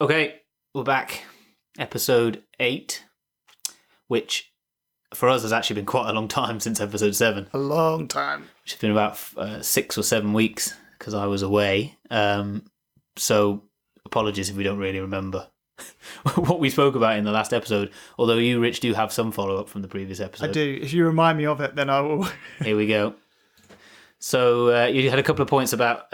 Okay, we're back. Episode 8, which for us has actually been quite a long time since episode 7. A long time. Which has been about 6 or 7 weeks because I was away. So apologies if we don't really remember what we spoke about in the last episode. Although you, Rich, do have some follow-up from the previous episode. I do. If you remind me of it, then I will. Here we go. So you had a couple of points about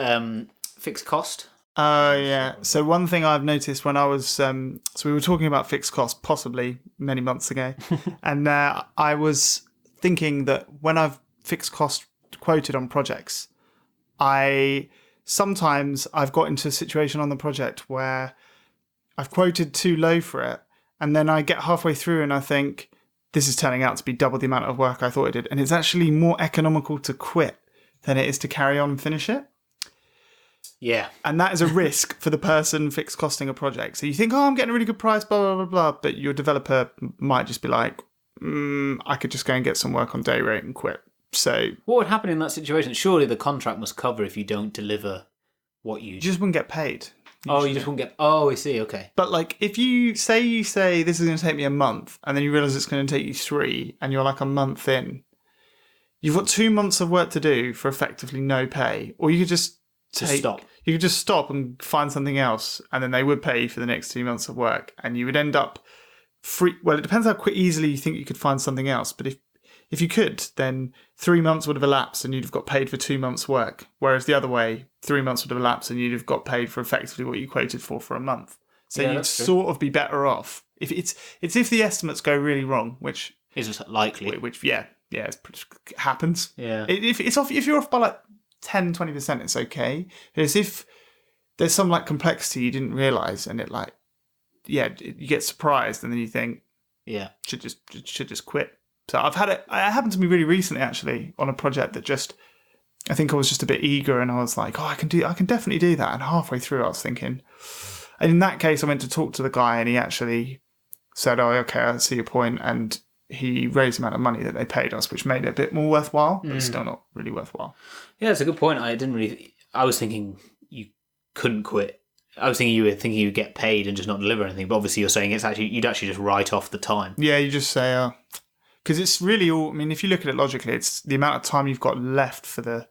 fixed cost. Yeah. So one thing I've noticed when I was, so we were talking about fixed cost possibly many months ago, and I was thinking that when I've fixed cost quoted on projects, sometimes I've got into a situation on the project where I've quoted too low for it, and then I get halfway through and I think this is turning out to be double the amount of work I thought it did, and it's actually more economical to quit than it is to carry on and finish it. Yeah. And that is a risk for the person fixed costing a project. So you think, I'm getting a really good price, blah, blah, blah, blah. But your developer might just be like, I could just go and get some work on day rate and quit. So what would happen in that situation? Surely the contract must cover if you don't deliver what you just wouldn't get paid. Oh, you just wouldn't get... Oh, I see, okay. But like if you say this is going to take me a month and then you realise it's going to take you 3 and you're like a month in, you've got 2 months of work to do for effectively no pay. Or you could just stop. You could just stop and find something else, and then they would pay you for the next 2 months of work, and you would end up free. Well, it depends how quick easily you think you could find something else. But if you could, then 3 months would have elapsed, and you'd have got paid for 2 months' work. Whereas the other way, 3 months would have elapsed, and you'd have got paid for effectively what you quoted for a month. So you'd sort of be better off. If it's if the estimates go really wrong, which is likely. Which it happens. Yeah. If you're off by like 10, 20%, it's okay. It's if there's some like complexity you didn't realise and it like, you get surprised and then you think, should just quit. So I've had it happened to me really recently actually on a project that I think I was just a bit eager and I was like, I can definitely do that. And halfway through I was thinking, and in that case I went to talk to the guy and he actually said, okay, I see your point, and he raised the amount of money that they paid us, which made it a bit more worthwhile, but still not really worthwhile. Yeah, it's a good point. I was thinking you couldn't quit. I was thinking you were thinking you'd get paid and just not deliver anything, but obviously you're saying you'd actually just write off the time. Yeah, you just say, because it's really all, I mean, if you look at it logically, it's the amount of time you've got left for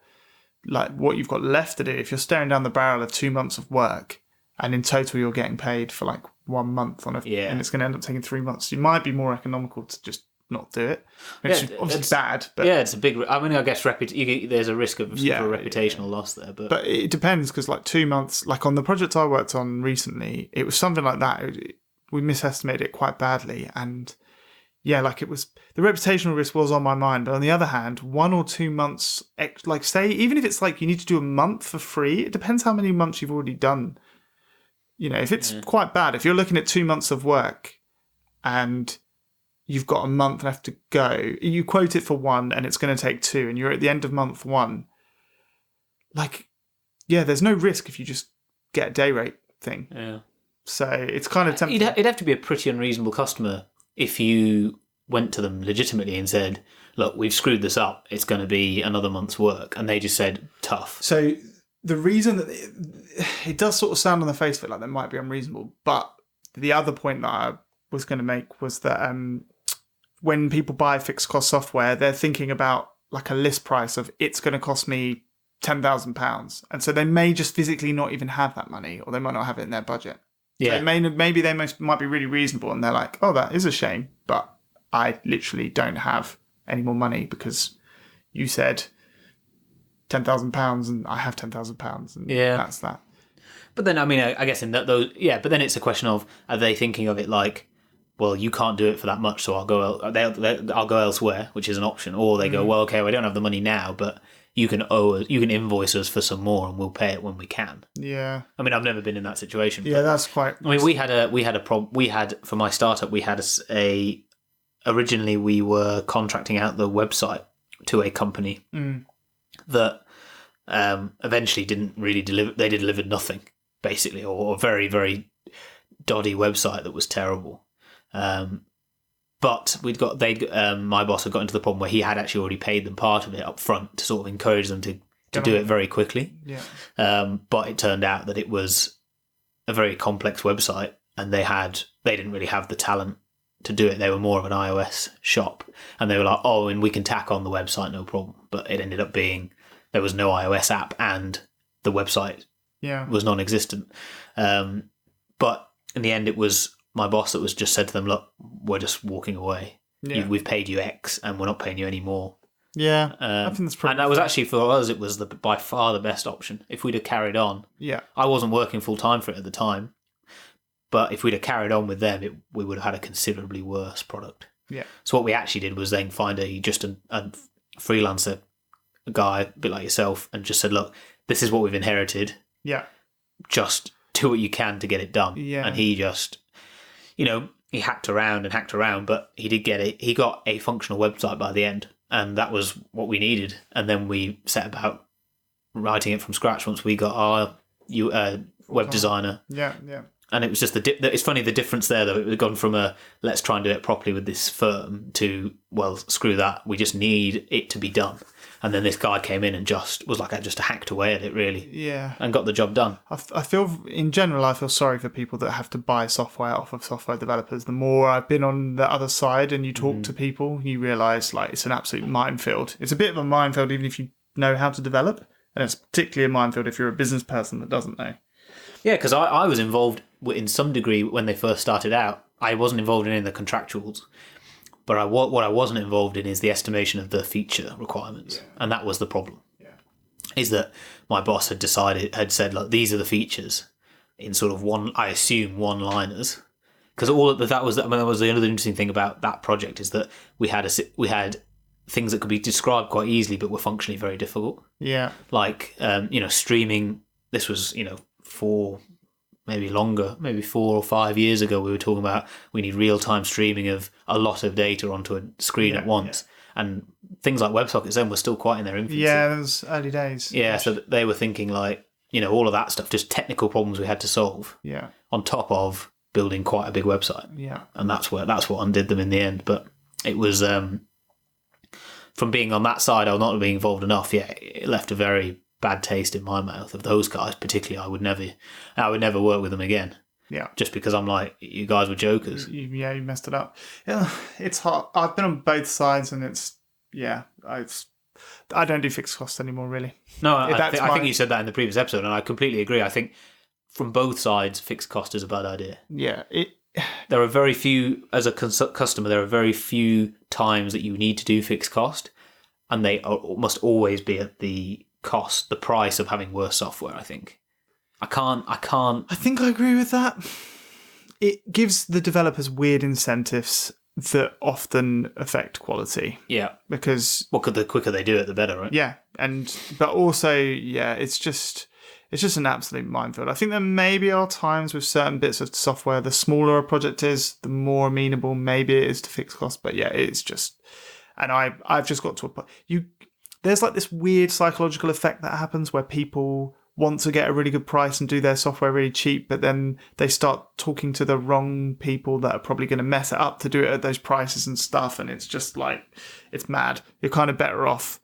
what you've got left to do. If you're staring down the barrel of 2 months of work, and in total you're getting paid for like 1 month and it's going to end up taking 3 months, you might be more economical to just not do it, which is obviously bad. But it's a big. I mean, I guess there's a risk of a reputational loss there, but it depends because like 2 months, like on the project I worked on recently, it was something like that. We misestimated it quite badly, and like it was the reputational risk was on my mind. But on the other hand, 1 or 2 months, like say even if it's like you need to do a month for free, it depends how many months you've already done. If it's quite bad, if you're looking at 2 months of work and you've got a month left to go, you quote it for 1 and it's going to take 2 and you're at the end of month 1, there's no risk if you just get a day rate thing. Yeah. So it's kind of tempting. It'd have to be a pretty unreasonable customer if you went to them legitimately and said, look, we've screwed this up, it's going to be another month's work, and they just said, tough. So the reason that it does sort of sound on the face of it like that might be unreasonable, but the other point that I was going to make was that when people buy fixed cost software, they're thinking about like a list price of it's going to cost me £10,000. And so they may just physically not even have that money, or they might not have it in their budget. Yeah. So maybe they might be really reasonable and they're like, that is a shame, but I literally don't have any more money because you said £10,000 and I have £10,000 and that's that. But then, I mean, I guess in those, but then it's a question of, are they thinking of it like, well, you can't do it for that much, so I'll go elsewhere, which is an option. Or they go, well, okay, we don't have the money now, but you can invoice us for some more, and we'll pay it when we can. Yeah. I mean, I've never been in that situation. Yeah, that's quite. I mean, we had a problem. We had for my startup, we had originally we were contracting out the website to a company that eventually didn't really deliver. They delivered nothing, basically, or a very, very dodgy website that was terrible. But my boss had got into the problem where he had actually already paid them part of it up front to sort of encourage them to do it very quickly. Yeah. But it turned out that it was a very complex website, and they didn't really have the talent to do it. They were more of an iOS shop, and they were like, oh, and we can tack on the website, no problem. But it ended up being there was no iOS app, and the website was non-existent. But in the end, it was my boss that was just said to them, look, we're just walking away. Yeah. We've paid you X, and we're not paying you any more. Yeah, I think that's probably... And that was actually, for us, it was by far the best option. If we'd have carried on... Yeah. I wasn't working full-time for it at the time, but if we'd have carried on with them, we would have had a considerably worse product. Yeah. So what we actually did was then find a freelancer, a guy, a bit like yourself, and just said, look, this is what we've inherited. Yeah. Just do what you can to get it done. Yeah. And he just, he hacked around, but he did get it. He got a functional website by the end. And that was what we needed. And then we set about writing it from scratch once we got our web designer. Yeah, yeah. And it was just it's funny the difference there, though. It had gone from let's try and do it properly with this firm to, well, screw that. We just need it to be done. And then this guy came in and just was like, I just hacked away at it, really. Yeah. And got the job done. I feel, in general, I feel sorry for people that have to buy software off of software developers. The more I've been on the other side and you talk to people, you realise, like, it's an absolute minefield. It's a bit of a minefield even if you know how to develop. And it's particularly a minefield if you're a business person that doesn't know. Yeah, because I was involved in some degree when they first started out. I wasn't involved in any of the contractuals. But what I wasn't involved in is the estimation of the feature requirements. Yeah. And that was the problem. Yeah. Is that my boss had said, look, these are the features in sort of one-liners. Because that was the other interesting thing about that project is that we had things that could be described quite easily but were functionally very difficult. Yeah. Like, streaming, this was, 4 or 5 years ago, we were talking about we need real-time streaming of a lot of data onto a screen at once. Yeah. And things like WebSockets then were still quite in their infancy. Yeah, it was early days. Yeah, so they were thinking like, all of that stuff, just technical problems we had to solve. Yeah. On top of building quite a big website. Yeah. And that's what undid them in the end. But it was, from being on that side, or not being involved enough, it left a very bad taste in my mouth of those guys. Particularly, I would never work with them again. Yeah, just because I'm like, you guys were jokers. You messed it up. Yeah, it's hard. I've been on both sides, and I don't do fixed costs anymore, really. No, I think you said that in the previous episode, and I completely agree. I think from both sides, fixed cost is a bad idea. Yeah, there are very few, as a customer, there are very few times that you need to do fixed cost, and they must always be at the price of having worse software. I think I think I agree with that. It gives the developers weird incentives that often affect quality. Yeah, because the quicker they do it, the better, right? Yeah, but also, it's just an absolute minefield. I think there maybe are times with certain bits of software, the smaller a project is, the more amenable maybe it is to fixed cost. But yeah, it's just, and I've just got to a point. There's like this weird psychological effect that happens where people want to get a really good price and do their software really cheap, but then they start talking to the wrong people that are probably going to mess it up to do it at those prices and stuff, and it's just like, it's mad. You're kind of better off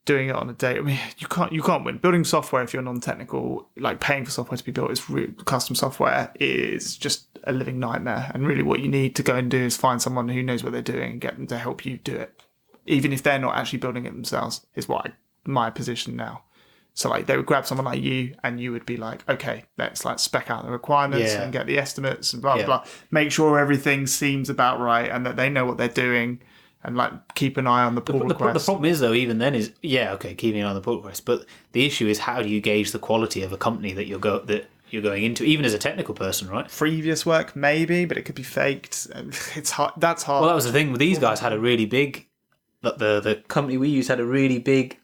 doing it on a day. I mean, you can't win. Building software, if you're non-technical, like paying for software to be built, custom software is just a living nightmare, and really what you need to go and do is find someone who knows what they're doing and get them to help you do it, even if they're not actually building it themselves, is my position now. So like they would grab someone like you and you would be like, okay, let's like spec out the requirements and get the estimates and blah, blah, blah. Make sure everything seems about right and that they know what they're doing and like keep an eye on the pull requests. The problem is though, even then is, keeping an eye on the pull requests. But the issue is how do you gauge the quality of a company that you're going into, even as a technical person, right? Previous work, maybe, but it could be faked. It's hard. That's hard. Well, that was the thing. These guys had a really big... The company we used had a really big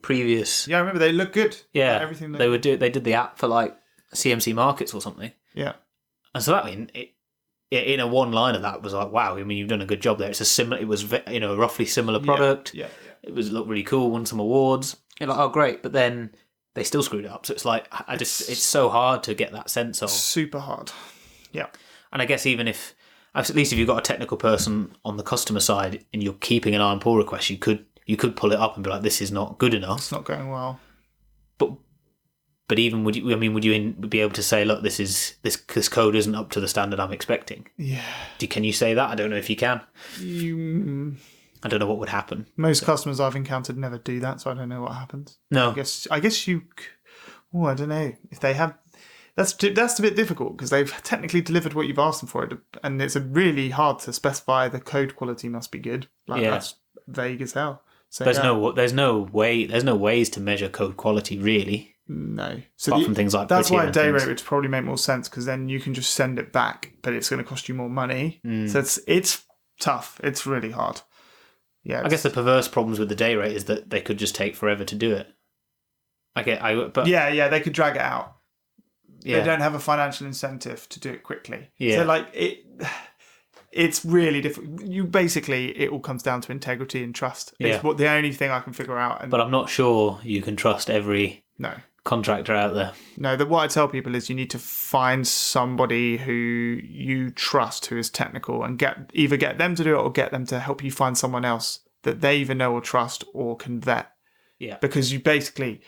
previous. Yeah, I remember they looked good. Yeah, like everything they would do. They did the app for like CMC Markets or something. Yeah, and so that in a one line of that was like, wow. I mean, you've done a good job there. It's a similar. It was a roughly similar product. Yeah. It looked really cool. Won some awards. You're like, oh great, but then they still screwed it up. So it's like it's so hard to get that sense of. Super hard. Yeah, and I guess even if. At least if you've got a technical person on the customer side and you're keeping an eye on pull requests, you could pull it up and be like, this is not good enough. It's not going well. But But even would you be able to say, look, this code isn't up to the standard I'm expecting? Yeah. Can you say that? I don't know if you can. I don't know what would happen. Most customers I've encountered never do that, so I don't know what happens. No. I guess you. Oh, I don't know if they have. That's a bit difficult because they've technically delivered what you've asked them for, and it's really hard to specify the code quality must be good. That's vague as hell. So there's no ways to measure code quality really. No. So apart from things like that's why a day rate would probably make more sense because then you can just send it back, but it's going to cost you more money. So it's tough. It's really hard. Yeah. I guess the perverse problems with the day rate is that they could just take forever to do it. But they could drag it out. Yeah. They don't have a financial incentive to do it quickly. Yeah. So it's really difficult. It all comes down to integrity and trust. It's the only thing I can figure out. But I'm not sure you can trust every contractor out there. No, what I tell people is you need to find somebody who you trust who is technical and either get them to do it or get them to help you find someone else that they either know or trust or can vet. Yeah. Because you basically...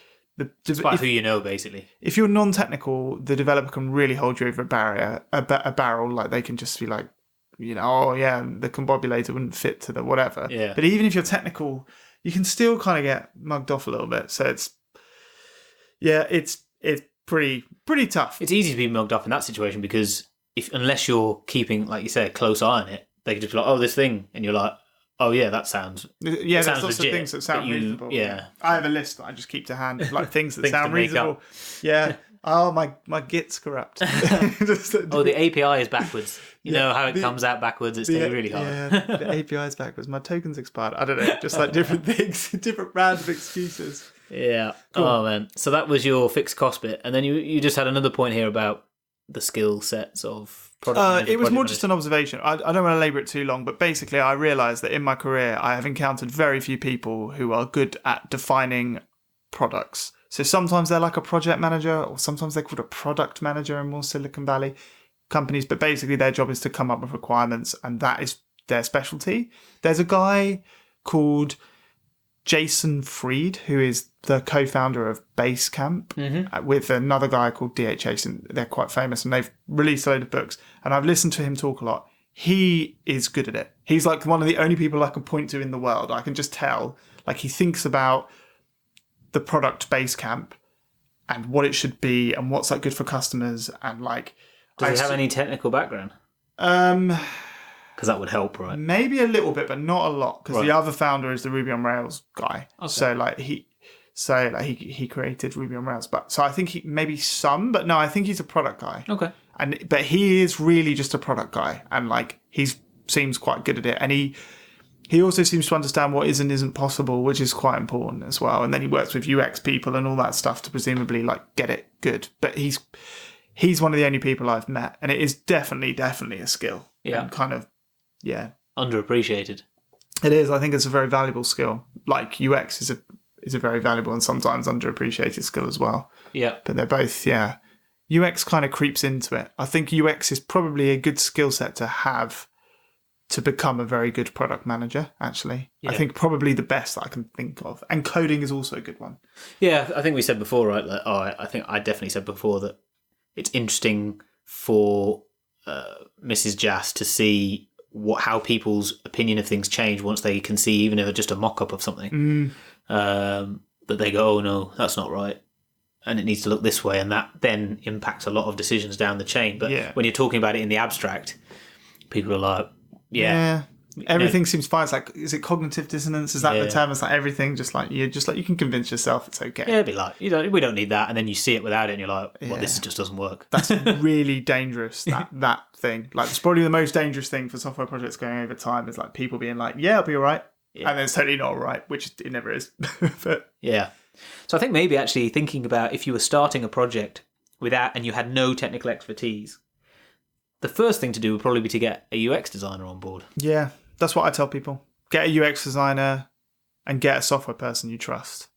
It's about who you know, basically. If you're non-technical, the developer can really hold you over a barrel. Like they can just be like, the combobulator wouldn't fit to the whatever. Yeah. But even if you're technical, you can still kind of get mugged off a little bit. So it's pretty tough. It's easy to be mugged off in that situation because unless you're keeping, like you say, a close eye on it, they can just be like, oh, this thing, and you're like, oh yeah, that sounds. Yeah, there's lots of things that sound reasonable. Yeah, I have a list that I just keep to hand, like things that sound reasonable. Yeah. Oh, my Git's corrupt. The API is backwards. You know how it comes out backwards. It's really hard. Yeah, the API is backwards. My token's expired. I don't know. Just like different things, different random excuses. Yeah. Cool. Oh man. So that was your fixed cost bit, and then you just had another point here about the skill sets of. It was more just an observation. I don't want to labour it too long, but basically I realised that in my career I have encountered very few people who are good at defining products. So sometimes they're like a project manager or sometimes they're called a product manager in more Silicon Valley companies, but basically their job is to come up with requirements and that is their specialty. There's a guy called Jason Fried, who is the co-founder of Basecamp, with another guy called DHH, and they're quite famous, and they've released a load of books, and I've listened to him talk a lot. He is good at it. He's like one of the only people I can point to in the world. I can just tell, like he thinks about the product Basecamp and what it should be and what's like good for customers, and like... Does he have any technical background? Because that would help, right? Maybe a little bit, but not a lot. Because the other founder is the Ruby on Rails guy. Okay. So he created Ruby on Rails. So I think he maybe some, but no, I think he's a product guy. Okay. But he is really just a product guy, and like he seems quite good at it, and he also seems to understand what is and isn't possible, which is quite important as well. And then he works with UX people and all that stuff to presumably like get it good. But he's one of the only people I've met, and it is definitely a skill. Yeah. And kind of. Yeah. Underappreciated. It is. I think it's a very valuable skill. Like UX is a very valuable and sometimes underappreciated skill as well. Yeah. But they're both, UX kind of creeps into it. I think UX is probably a good skill set to have to become a very good product manager, actually. Yeah. I think probably the best that I can think of. And coding is also a good one. Yeah, I think we said before, right? I think I definitely said before that it's interesting for Mrs. Jas to see how people's opinion of things change once they can see even if just a mock-up of something that they go, oh no, that's not right and it needs to look this way, and that then impacts a lot of decisions down the chain. But when you're talking about it in the abstract, people are like everything seems fine. It's like, is it cognitive dissonance? Is that the term? It's like everything just like you can convince yourself it's okay. Yeah, it'd be like, we don't need that, and then you see it without it and you're like, well, this just doesn't work. That's really dangerous, that thing. Like it's probably the most dangerous thing for software projects going over time is like people being like, yeah, I'll be all right. And then it's totally not all right, which it never is. But so I think maybe actually thinking about if you were starting a project and you had no technical expertise, the first thing to do would probably be to get a UX designer on board. Yeah. That's what I tell people. Get a UX designer and get a software person you trust.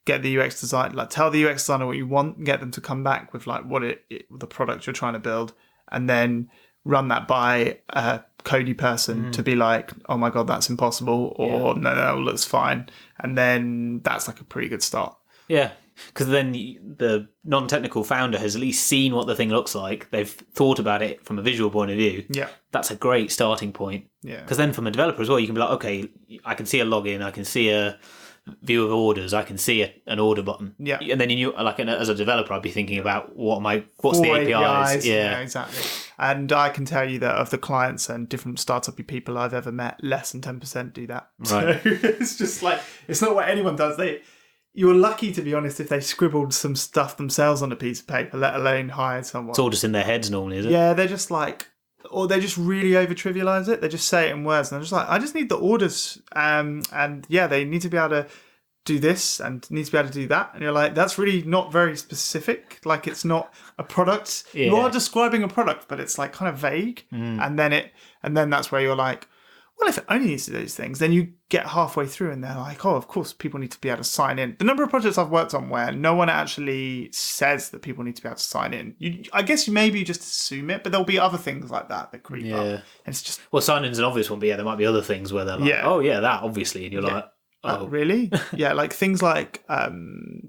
Get the UX designer, like tell the UX designer what you want, get them to come back with like the product you're trying to build, and then run that by a codey person to be like, oh my God, that's impossible, or no, looks fine. And then that's like a pretty good start. Yeah. because then the non-technical founder has at least seen what the thing looks like. They've thought about it from a visual point of view. Yeah. That's a great starting point. Yeah. Because then from a developer as well, you can be like, okay, I can see a login, I can see a view of orders, I can see an order button. Yeah. And then as a developer, I'd be thinking about what's the APIs. Yeah, exactly. And I can tell you that of the clients and different startup people I've ever met, less than 10% do that. Right. So it's just like, it's not what anyone does. You're lucky, to be honest, if they scribbled some stuff themselves on a piece of paper, let alone hired someone. It's all just in their heads normally, is it? Yeah, they're just like, or they just really over trivialize it. They just say it in words, and they're just like, I just need the orders, and yeah, they need to be able to do this and need to be able to do that. And you're like, that's really not very specific. Like, it's not a product. Yeah. You are describing a product, but it's like kind of vague. And then that's where you're like, well, if it only needs to do those things, then you get halfway through and they're like, oh, of course, people need to be able to sign in. The number of projects I've worked on where no one actually says that people need to be able to sign in, I guess you maybe just assume it, but there'll be other things like that creep up. And it's just... Well, sign-in's an obvious one, but there might be other things where they're like, oh, yeah, that, obviously. And you're like, oh. Really? Yeah, like things like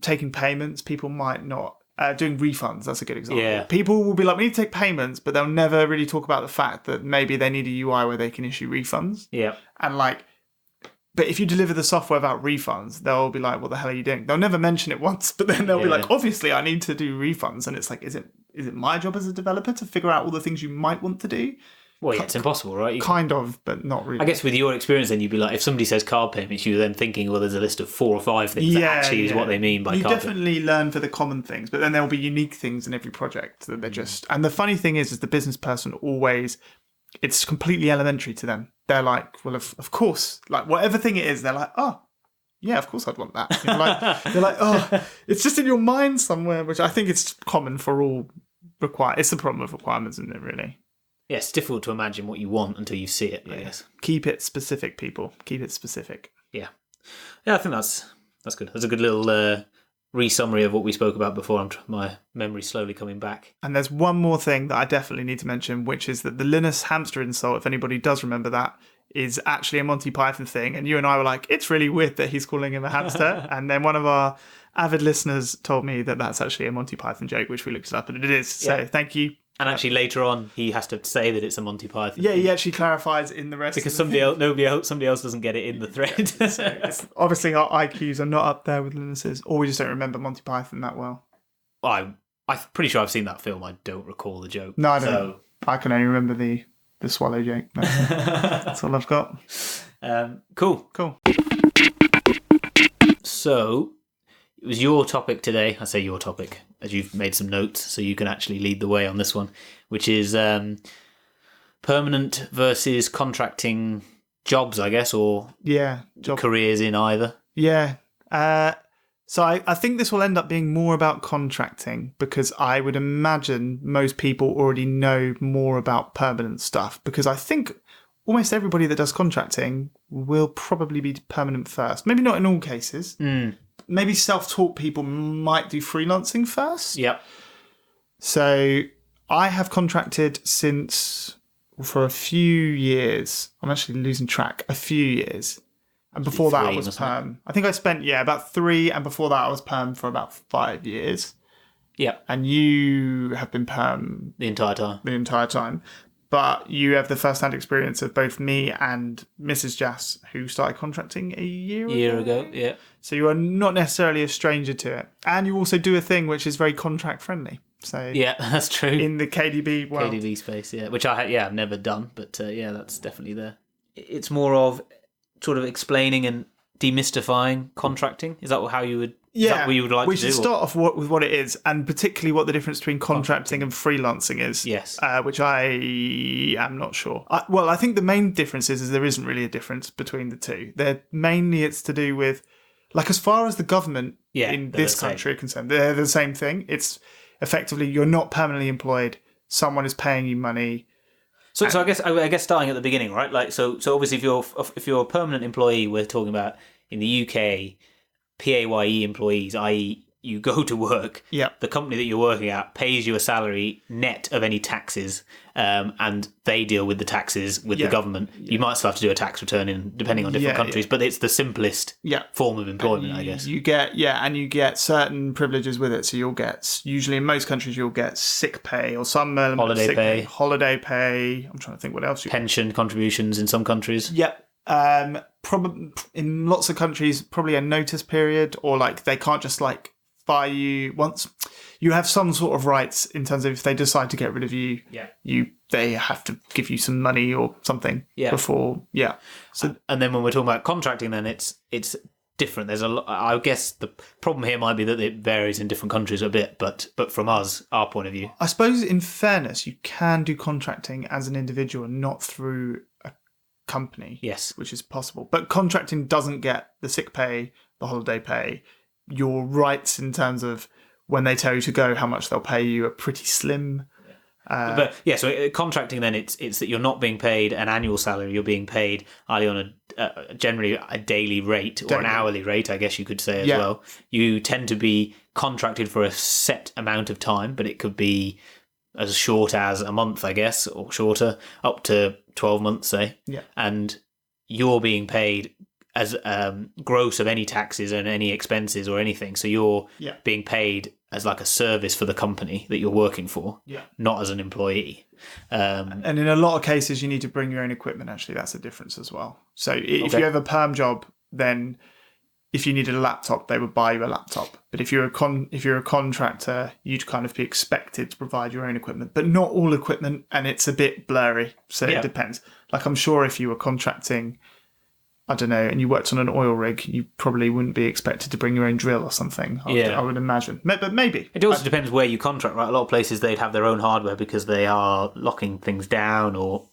taking payments, people might not... doing refunds, that's a good example. Yeah. People will be like, we need to take payments, but they'll never really talk about the fact that maybe they need a UI where they can issue refunds. Yeah. And like, but if you deliver the software without refunds, they'll be like, what the hell are you doing? They'll never mention it once, but then they'll be like, obviously I need to do refunds. And it's like, is it my job as a developer to figure out all the things you might want to do? Well, yeah, it's impossible, right? Kind of, but not really. I guess with your experience, then you'd be like, if somebody says card payments, you're then thinking, well, there's a list of 4 or 5 things that actually is what they mean by card payments. You definitely learn for the common things, but then there'll be unique things in every project that they're just... And the funny thing is the business person always... It's completely elementary to them. They're like, well, of course, like whatever thing it is, they're like, oh, yeah, of course I'd want that. They're like, oh, it's just in your mind somewhere, which I think it's common for all It's the problem with requirements, isn't it, really? Yeah, it's difficult to imagine what you want until you see it, I guess. Keep it specific, people. Keep it specific. Yeah. Yeah, I think that's good. That's a good little re-summary of what we spoke about before. My memory's slowly coming back. And there's one more thing that I definitely need to mention, which is that the Linus hamster insult, if anybody does remember that, is actually a Monty Python thing. And you and I were like, it's really weird that he's calling him a hamster. And then one of our avid listeners told me that that's actually a Monty Python joke, which we looked it up, and it is. So thank you. And actually, later on, he has to say that it's a Monty Python. Yeah, he actually clarifies in the rest. Because somebody else doesn't get it in the thread. So obviously, our IQs are not up there with Linus's, or we just don't remember Monty Python that well. I'm pretty sure I've seen that film. I don't recall the joke. No, I don't. So... I can only remember the swallow joke. That's all I've got. Cool. So, it was your topic today. I say your topic, as you've made some notes, so you can actually lead the way on this one, which is permanent versus contracting jobs, I guess, or careers in either. Yeah. So I think this will end up being more about contracting, because I would imagine most people already know more about permanent stuff, because I think almost everybody that does contracting will probably be permanent first. Maybe not in all cases. Maybe self-taught people might do freelancing first. Yep. So I have contracted for a few years. I'm actually losing track. A few years. And before that, I was perm. I think I spent, about 3. And before that, I was perm for about 5 years. Yeah. And you have been perm the entire time. But you have the first-hand experience of both me and Mrs. Jas, who started contracting a year ago. Yeah. So you are not necessarily a stranger to it. And you also do a thing which is very contract-friendly. So yeah, that's true. In the KDB world. KDB space, yeah. Which I've never done, but that's definitely there. It's more of sort of explaining and demystifying contracting. Is that how you would... Is that what you would like to do? We should start off with what it is, and particularly what the difference between contracting and freelancing is. Yes. Which I am not sure. I think the main difference is there isn't really a difference between the two. It's to do with, like, as far as the government in this country are concerned, they're the same thing. It's effectively, you're not permanently employed. Someone is paying you money. So I guess starting at the beginning, right? Like, so obviously if you're a permanent employee, we're talking about in the UK, PAYE employees, i.e. you go to work, Yeah. the company that you're working at pays you a salary net of any taxes, and they deal with the taxes with the government. You might still have to do a tax return depending on different countries, but it's the simplest form of employment, I guess. You get certain privileges with it. So you'll get, usually in most countries, you'll get sick pay or some element of sick pay. Holiday pay. I'm trying to think what else. Pension contributions in some countries. Yep. Probably in lots of countries, probably a notice period, or like they can't just like fire you once. You have some sort of rights in terms of if they decide to get rid of you, they have to give you some money or something before. Yeah. So and then when we're talking about contracting, then it's different. There's a lot. I guess the problem here might be that it varies in different countries a bit, but from us, our point of view, I suppose in fairness, you can do contracting as an individual, not through a company. Yes, which is possible. But contracting doesn't get the sick pay, the holiday pay. Your rights in terms of when they tell you to go, how much they'll pay you are pretty slim. So contracting then it's that you're not being paid an annual salary. You're being paid either on generally a daily rate or an hourly rate, I guess you could say as well. You tend to be contracted for a set amount of time, but it could be as short as a month, I guess, or shorter, up to 12 months, say. Yeah. And you're being paid as gross of any taxes and any expenses or anything. So you're being paid as like a service for the company that you're working for, not as an employee. And in a lot of cases, you need to bring your own equipment. Actually, that's a difference as well. So if you have a perm job, then if you needed a laptop, they would buy you a laptop. But if you're a contractor, you'd kind of be expected to provide your own equipment, but not all equipment, and it's a bit blurry. So it depends. Like I'm sure if you were contracting, I don't know, and you worked on an oil rig, you probably wouldn't be expected to bring your own drill or something. I would imagine. But maybe. It also depends where you contract, right? A lot of places, they'd have their own hardware because they are locking things down or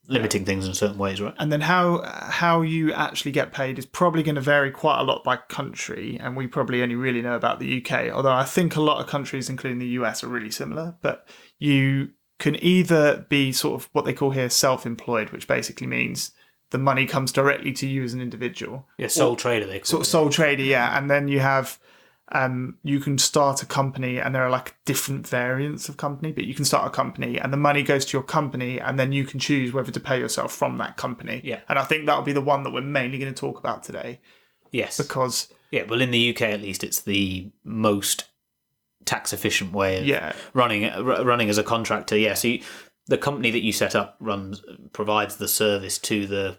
limiting things in certain ways, right? And then how you actually get paid is probably going to vary quite a lot by country, and we probably only really know about the UK, although I think a lot of countries, including the US, are really similar. But you can either be sort of what they call here self-employed, which basically means the money comes directly to you as an individual. Yeah, sole trader, they call it. Sort of sole trader, yeah. And then you have, you can start a company, and there are like different variants of company, but you can start a company and the money goes to your company, and then you can choose whether to pay yourself from that company. Yeah. And I think that'll be the one that we're mainly going to talk about today. Yes. Because... yeah, well, in the UK at least, it's the most tax efficient way of running as a contractor. Yeah, so the company that you set up provides the service to the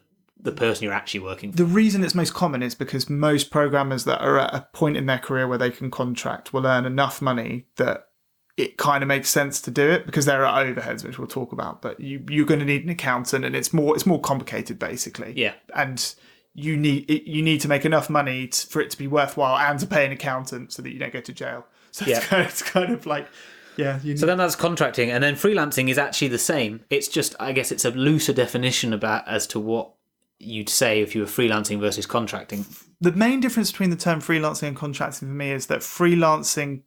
person you're actually working for. The reason it's most common is because most programmers that are at a point in their career where they can contract will earn enough money that it kind of makes sense to do it, because there are overheads, which we'll talk about. But you're going to need an accountant, and it's more complicated, basically. Yeah. And you need to make enough money for it to be worthwhile, and to pay an accountant so that you don't go to jail. So it's kind of like... yeah. So then that's contracting, and then freelancing is actually the same. It's just, I guess, it's a looser definition as to what you'd say if you were freelancing versus contracting. The main difference between the term freelancing and contracting for me is that freelancing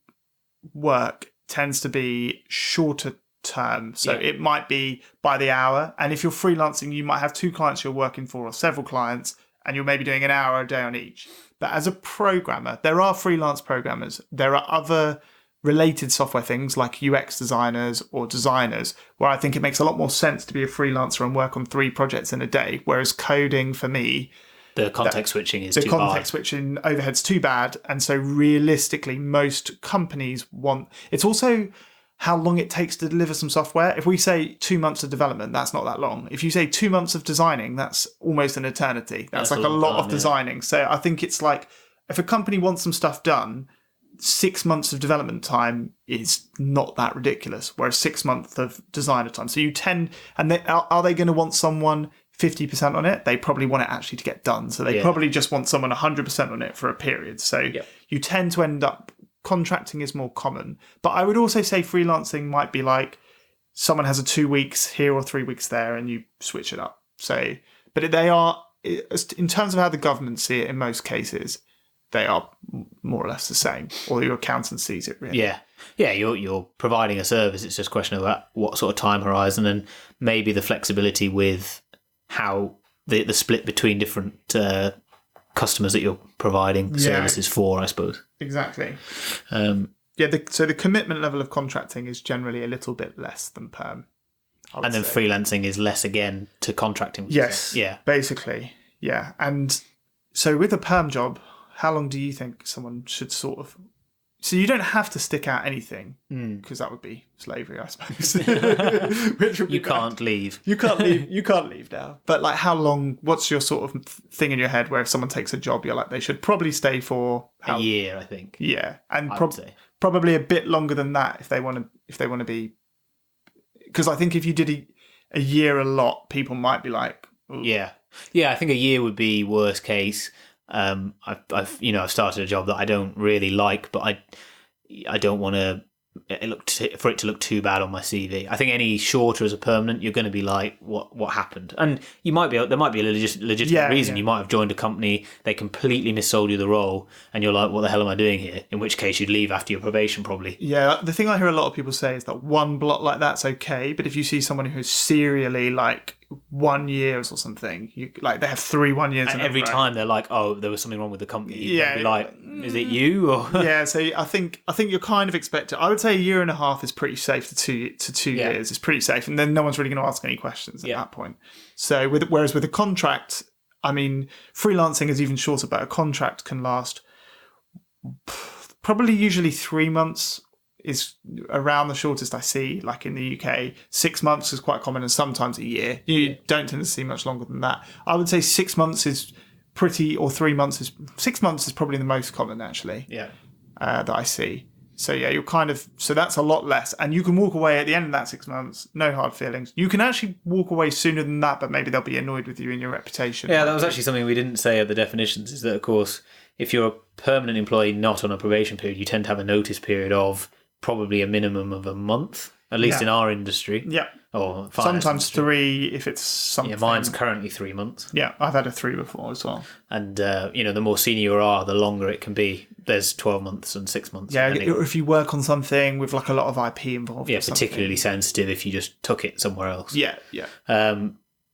work tends to be shorter term. So it might be by the hour. And if you're freelancing, you might have 2 clients you're working for, or several clients, and you're maybe doing an hour a day on each. But as a programmer, there are freelance programmers. There are other related software things like UX designers or designers, where I think it makes a lot more sense to be a freelancer and work on 3 projects in a day. Whereas coding, for me, the context switching is too hard. The context switching overhead's too bad. And so realistically, most companies want... it's also how long it takes to deliver some software. If we say 2 months of development, that's not that long. If you say 2 months of designing, that's almost an eternity. That's like a lot of designing. So I think it's like, if a company wants some stuff done, 6 months of development time is not that ridiculous, whereas 6 months of designer time. So you tend... and are they going to want someone 50% on it? They probably want it actually to get done. So they probably just want someone 100% on it for a period. So you tend to end up... contracting is more common. But I would also say freelancing might be like someone has a 2 weeks here or 3 weeks there, and you switch it up. So, but they are, in terms of how the government see it in most cases, they are more or less the same, or your accountant sees it, really. Yeah, you're providing a service. It's just a question of what sort of time horizon, and maybe the flexibility with how the split between different customers that you're providing services for, I suppose. Exactly. So the commitment level of contracting is generally a little bit less than perm. And then freelancing is less again to contracting. Yes. Yeah. Basically. Yeah. And so with a perm job, how long do you think someone should sort of... So you don't have to stick out anything, because that would be slavery, I suppose. You can't leave. You can't leave. You can't leave now. But like, how long? What's your sort of thing in your head where if someone takes a job, you're like, they should probably stay for a year, I think. Yeah, and probably a bit longer than that if they want to be. Because I think if you did a year a lot, people might be like, ooh. Yeah. I think a year would be worst case. I've started a job that I don't really like, but I don't want for it to look too bad on my CV. I think any shorter as a permanent, you're going to be like, what happened? And there might be a legitimate reason. You might have joined a company, they completely missold you the role, and you're like, what the hell am I doing here? In which case you'd leave after your probation probably. Yeah, the thing I hear a lot of people say is that one block like that's okay, but if you see someone who's serially like 1 year or something, they have 3 1 years, and every time they're like, oh, there was something wrong with the company. You'd be like, is it you? Or yeah, so I think you're kind of expected. I would say a year and a half is pretty safe to 2 years. It's pretty safe, and then no one's really going to ask any questions at that point. So whereas with a contract, I mean, freelancing is even shorter, but a contract can last probably usually 3 months. Is around the shortest I see, like in the UK. 6 months is quite common, and sometimes a year. You don't tend to see much longer than that. I would say 6 months is pretty, or 3 months is... 6 months is probably the most common, actually, that I see. So yeah, you're kind of... So that's a lot less, and you can walk away at the end of that 6 months, no hard feelings. You can actually walk away sooner than that, but maybe they'll be annoyed with you and your reputation. Yeah, that was actually something we didn't say at the definitions, is that, of course, if you're a permanent employee not on a probation period, you tend to have a notice period of probably a minimum of a month, at least in our industry. Yeah. Or sometimes industry. 3 if it's something. Yeah, mine's currently 3 months. Yeah, I've had a 3 before as well. And, the more senior you are, the longer it can be. There's 12 months and 6 months. Yeah, if you work on something with like a lot of IP involved. Yeah, particularly sensitive if you just took it somewhere else. Yeah.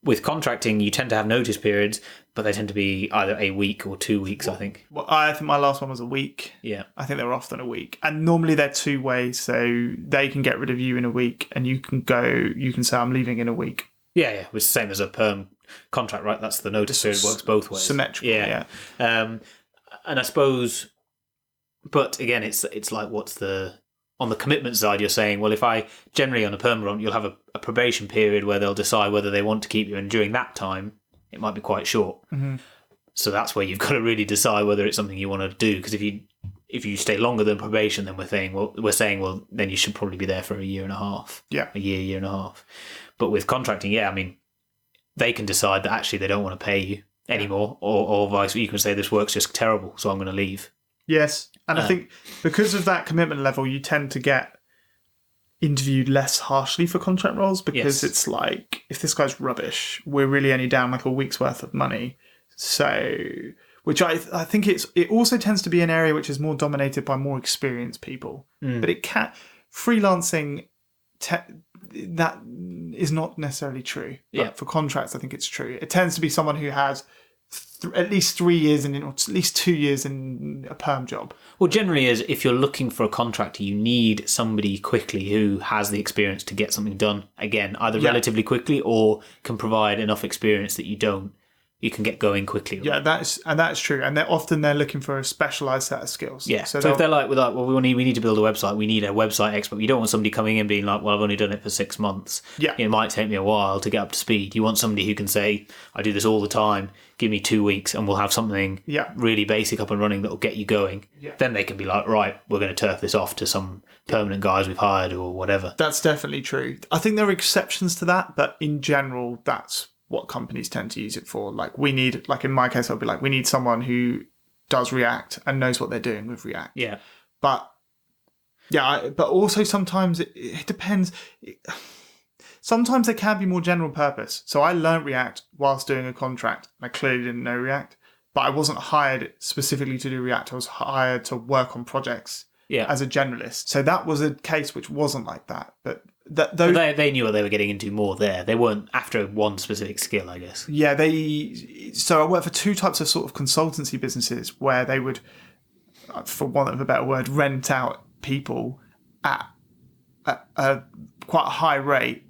With contracting, you tend to have notice periods, but they tend to be either a week or 2 weeks, I think. Well, I think my last one was a week. Yeah. I think they were often a week. And normally they're 2 ways, so they can get rid of you in a week, and you can say, I'm leaving in a week. Yeah. It's the same as a perm contract, right? That's the notice period, works both ways. Symmetrical, yeah. And I suppose, but again, it's like, on the commitment side, you're saying, well, if I generally on a perm run, you'll have a probation period where they'll decide whether they want to keep you, and during that time, it might be quite short. Mm-hmm. So that's where you've got to really decide whether it's something you want to do. Because if you stay longer than probation, then we're saying, then you should probably be there for a year and a half. Yeah, a year and a half. But with contracting, I mean, they can decide that actually they don't want to pay you anymore, or vice versa. You can say this work's just terrible, so I'm going to leave. Yes, and I think because of that commitment level, you tend to get interviewed less harshly for contract roles, because it's like, if this guy's rubbish, we're really only down like a week's worth of money. So, which I think it also tends to be an area which is more dominated by more experienced people. But it can freelancing that is not necessarily true. But for contracts, I think it's true. It tends to be someone who has at least 3 years or at least 2 years in a perm job. Well, generally, if you're looking for a contractor, you need somebody quickly who has the experience to get something done. Again, either relatively quickly or can provide enough experience that you can get going quickly. Right? Yeah, that's true. And they're looking for a specialised set of skills. Yeah. So if they're like, well, we need to build a website. We need a website expert. You don't want somebody coming in being like, well, I've only done it for 6 months. Yeah. It might take me a while to get up to speed. You want somebody who can say, I do this all the time. Give me 2 weeks and we'll have something really basic up and running that will get you going. Yeah. Then they can be like, right, we're going to turf this off to some permanent guys we've hired or whatever. That's definitely true. I think there are exceptions to that, but in general, that's what companies tend to use it for. Like in my case, I'll be like, we need someone who does React and knows what they're doing with React. Yeah. But also sometimes it depends. Sometimes there can be more general purpose. So I learned React whilst doing a contract. I clearly didn't know React, but I wasn't hired specifically to do React. I was hired to work on projects as a generalist. So that was a case which wasn't like that. But They knew what they were getting into more there. They weren't after one specific skill, I guess. Yeah, so I worked for two types of sort of consultancy businesses where they would, for want of a better word, rent out people at a quite a high rate.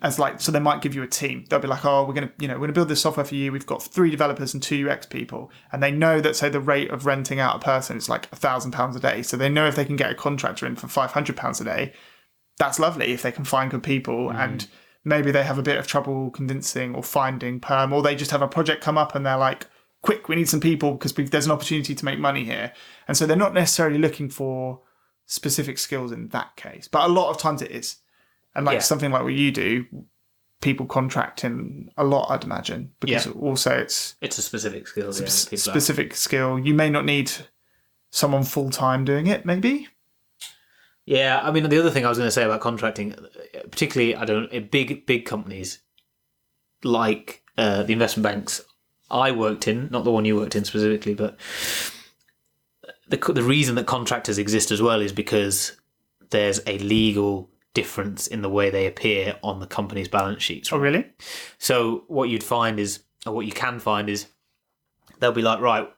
So they might give you a team. They'll be like, oh, we're gonna build this software for you. We've got 3 developers and 2 UX people, and they know that, say, the rate of renting out a person is like £1,000 a day. So they know if they can get a contractor in for £500 a day, that's lovely if they can find good people. And maybe they have a bit of trouble convincing or finding perm, or they just have a project come up and they're like, quick, we need some people because there's an opportunity to make money here. And so they're not necessarily looking for specific skills in that case, but a lot of times it is. And something like what you do, people contract in a lot, I'd imagine, because also it's a specific skill. Specific skill. You may not need someone full time doing it, maybe. Yeah, I mean, the other thing I was going to say about contracting, particularly in big companies like the investment banks I worked in, not the one you worked in specifically, but the reason that contractors exist as well is because there's a legal difference in the way they appear on the company's balance sheets. Right? Oh, really? So what you can find is they'll be like, right,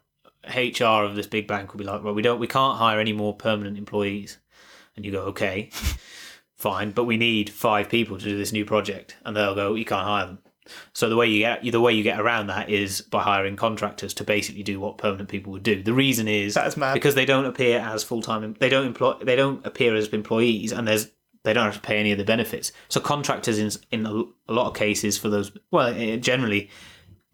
HR of this big bank will be like, well, we can't hire any more permanent employees. And you go, okay, fine, but we need 5 people to do this new project. And they'll go, you can't hire them. So the way you get around that is by hiring contractors to basically do what permanent people would do. The reason is because they don't appear as full-time, they don't appear as employees, and they don't have to pay any of the benefits. So contractors in a lot of cases for those, generally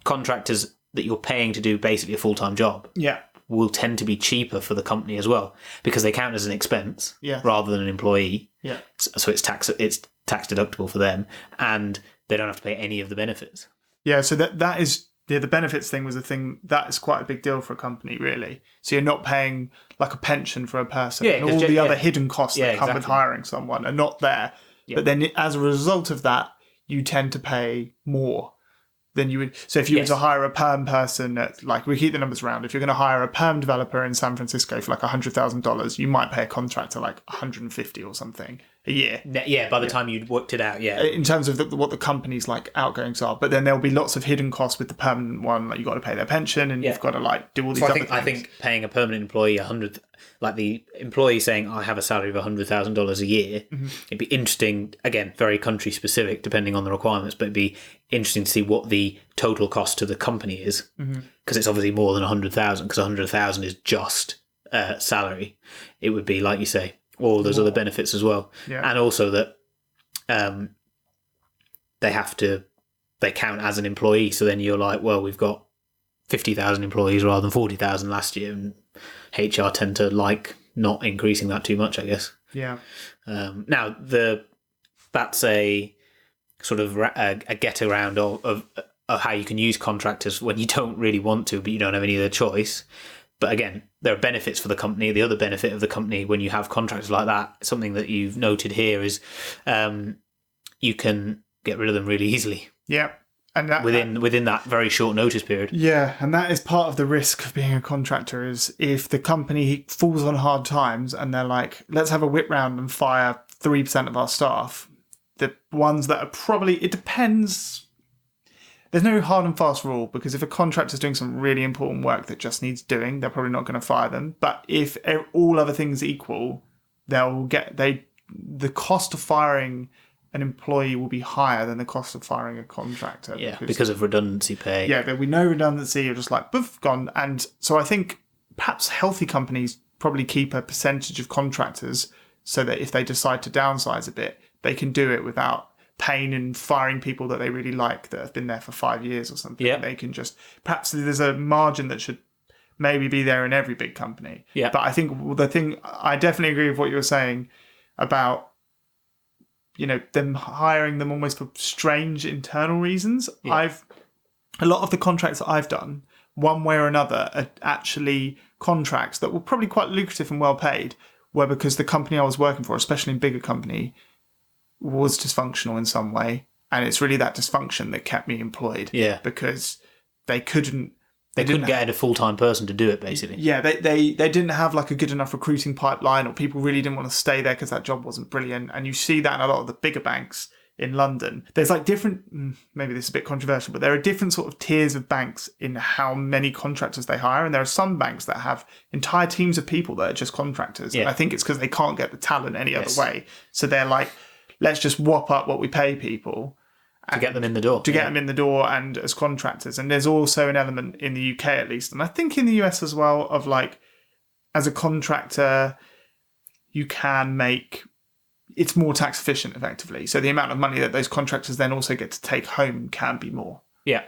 contractors that you're paying to do basically a full-time job. Yeah. Will tend to be cheaper for the company as well because they count as an expense rather than an employee. Yeah. So it's tax deductible for them, and they don't have to pay any of the benefits. Yeah. So that is the benefits thing was a thing that is quite a big deal for a company, really. So you're not paying like a pension for a person, and all the other hidden costs that come with hiring someone are not there. Yeah. But then as a result of that, you tend to pay more than you would. So if you were to hire a perm person at, like, we keep the numbers round, if you're going to hire a perm developer in San Francisco for like $100,000, you might pay a contractor like $150 or something a year. Yeah, by the time you'd worked it out, in terms of what the company's like outgoings are. But then there'll be lots of hidden costs with the permanent one, like you've got to pay their pension and you've got to like do all these other things. I think paying a permanent employee like the employee saying, I have a salary of $100,000 a year, it'd be interesting, again, very country specific depending on the requirements, but it'd be interesting to see what the total cost to the company is, because it's obviously more than 100,000, because 100,000 is just salary. It would be, like you say, all those other benefits as well. Yeah. And also that they count as an employee. So then you're like, well, we've got 50,000 employees rather than 40,000 last year. And HR tend to like not increasing that too much, I guess. Yeah. Now, that's a sort of a get around of how you can use contractors when you don't really want to, but you don't have any other choice. But again, there are benefits for the company. The other benefit of the company when you have contractors like that, something that you've noted here is you can get rid of them really easily. Yeah. And that, within that very short notice period. Yeah, and that is part of the risk of being a contractor, is if the company falls on hard times and they're like, let's have a whip round and fire 3% of our staff, the ones that are probably, it depends. There's no hard and fast rule, because if a contractor's doing some really important work that just needs doing, they're probably not going to fire them. But if all other things equal, the cost of firing an employee will be higher than the cost of firing a contractor. Yeah, because of redundancy pay. Yeah, there'll be no redundancy. You're just like, poof, gone. And so I think perhaps healthy companies probably keep a percentage of contractors so that if they decide to downsize a bit, they can do it without pain and firing people that they really like that have been there for 5 years or something. Yeah. They can just, perhaps there's a margin that should maybe be there in every big company. Yeah. But I think I definitely agree with what you were saying about, them hiring them almost for strange internal reasons. Yeah. A lot of the contracts that I've done, one way or another, are actually contracts that were probably quite lucrative and well paid, were because the company I was working for, especially in bigger company, was dysfunctional in some way. And it's really that dysfunction that kept me employed. Yeah. Because they couldn't They couldn't get a full-time person to do it, basically. Yeah, they didn't have like a good enough recruiting pipeline, or people really didn't want to stay there because that job wasn't brilliant. And you see that in a lot of the bigger banks in London. There's like different, maybe this is a bit controversial, but there are different sort of tiers of banks in how many contractors they hire. And there are some banks that have entire teams of people that are just contractors. Yeah. And I think it's because they can't get the talent any other way. So they're like, let's just whop up what we pay people. To get them in the door. To get them in the door and as contractors. And there's also an element in the UK at least, and I think in the US as well, of like, as a contractor, you can make, it's more tax efficient effectively. So the amount of money that those contractors then also get to take home can be more. Yeah.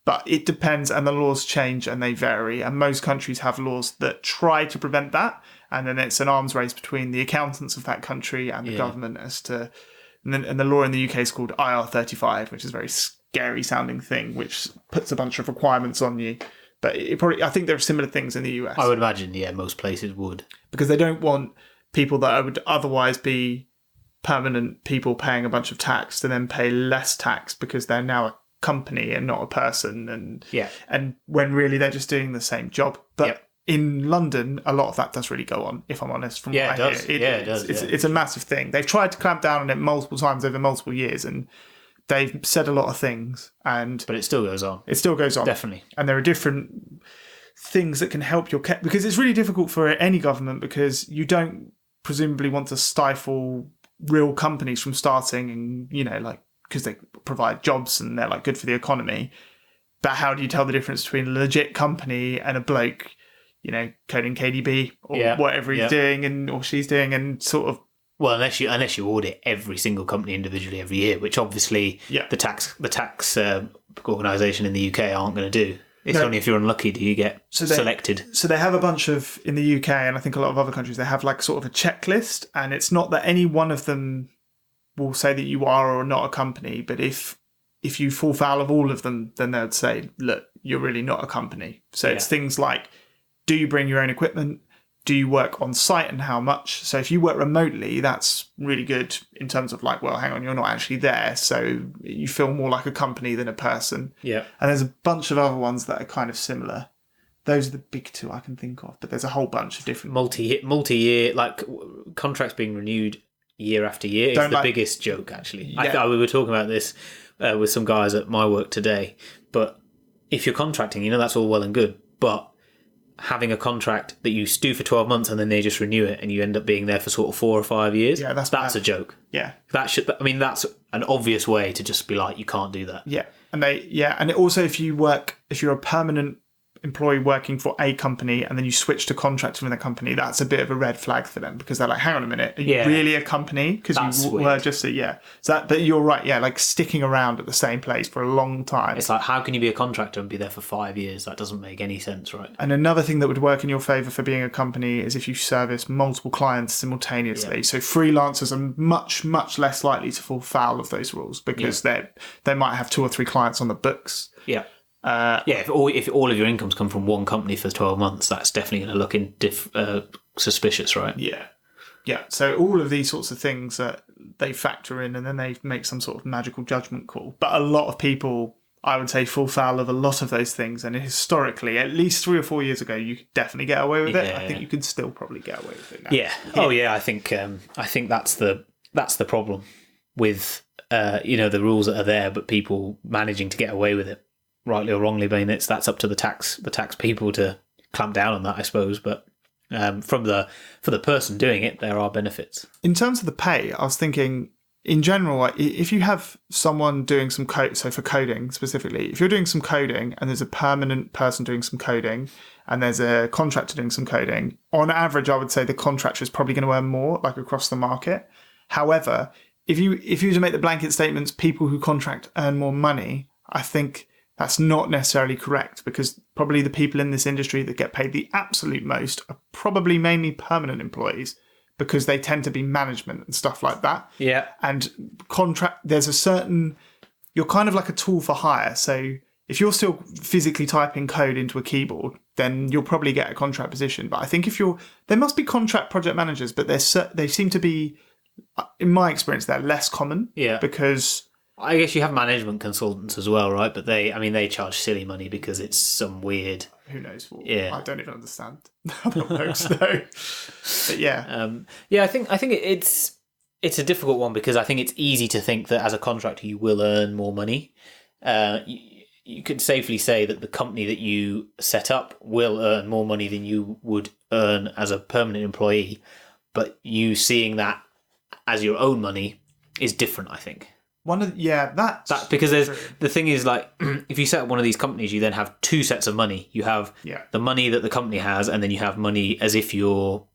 But it depends, and the laws change and they vary. And most countries have laws that try to prevent that. And then it's an arms race between the accountants of that country and the government as to... And the law in the UK is called IR35, which is a very scary sounding thing, which puts a bunch of requirements on you. But I think there are similar things in the US. I would imagine, most places would. Because they don't want people that would otherwise be permanent people paying a bunch of tax to then pay less tax because they're now a company and not a person. And when really they're just doing the same job. But in London, a lot of that does really go on, if I'm honest. From what I hear. It does. It's a massive thing. They've tried to clamp down on it multiple times over multiple years, and they've said a lot of things. But it still goes on. It still goes on. Definitely. And there are different things that can help because it's really difficult for any government, because you don't presumably want to stifle real companies from starting, and, because they provide jobs and they're like good for the economy. But how do you tell the difference between a legit company and a bloke, coding KDB or whatever he's doing or she's doing, and sort of... Well, unless you audit every single company individually every year, which obviously the tax organisation in the UK aren't going to do. It's only if you're unlucky do you get selected. So they have a bunch of, in the UK, and I think a lot of other countries, they have like sort of a checklist, and it's not that any one of them will say that you are or are not a company, but if you fall foul of all of them, then they'd say, look, you're really not a company. So it's things like, do you bring your own equipment? Do you work on site, and how much? So if you work remotely, that's really good in terms of like, well, hang on, you're not actually there. So you feel more like a company than a person. Yeah. And there's a bunch of other ones that are kind of similar. Those are the big two I can think of, but there's a whole bunch of different... Multi-year, like contracts being renewed year after year is the biggest joke, actually. Yeah. We were talking about this with some guys at my work today, but if you're contracting, that's all well and good, but having a contract that you do for 12 months and then they just renew it and you end up being there for sort of 4 or 5 years, that's a joke. Yeah. That's an obvious way to just be like, you can't do that. Yeah. And also if you're a permanent employee working for a company and then you switch to contracting with a company, that's a bit of a red flag for them, because they're like, hang on a minute, are you really a company? Because you were just but you're right, like sticking around at the same place for a long time. It's like, how can you be a contractor and be there for 5 years? That doesn't make any sense, right? And another thing that would work in your favour for being a company is if you service multiple clients simultaneously. So freelancers are much, much less likely to fall foul of those rules, because they might have 2 or 3 clients on the books. Yeah. If all of your incomes come from one company for 12 months, that's definitely going to look suspicious, right? Yeah. So all of these sorts of things they factor in, and then they make some sort of magical judgment call. But a lot of people, I would say, fall foul of a lot of those things. And historically, at least 3 or 4 years ago, you could definitely get away with it. I think you could still probably get away with it now. Yeah. Oh yeah. I think that's the problem with the rules that are there, but people managing to get away with it, rightly or wrongly. I mean, that's up to the tax people to clamp down on that, I suppose. But for the person doing it, there are benefits. In terms of the pay, I was thinking, in general, if you have someone doing some code, so for coding specifically, if you're doing some coding and there's a permanent person doing some coding and there's a contractor doing some coding, on average, I would say the contractor is probably going to earn more, like across the market. However, if you were to make the blanket statements, people who contract earn more money, I think that's not necessarily correct, because probably the people in this industry that get paid the absolute most are probably mainly permanent employees, because they tend to be management and stuff like that. Yeah. And there's a certain, you're kind of like a tool for hire. So if you're still physically typing code into a keyboard, then you'll probably get a contract position. But I think there must be contract project managers, but they seem to be, in my experience, they're less common. Yeah. Because I guess you have management consultants as well, right? But they charge silly money because it's some weird. Who knows what? Yeah. I don't even understand how that works though. But yeah. I think it's a difficult one because I think it's easy to think that as a contractor you will earn more money. You could safely say that the company that you set up will earn more money than you would earn as a permanent employee, but you seeing that as your own money is different, I think. That's because the thing is, like, if you set up one of these companies, you then have two sets of money. You have the money that the company has, and then you have money as if you're,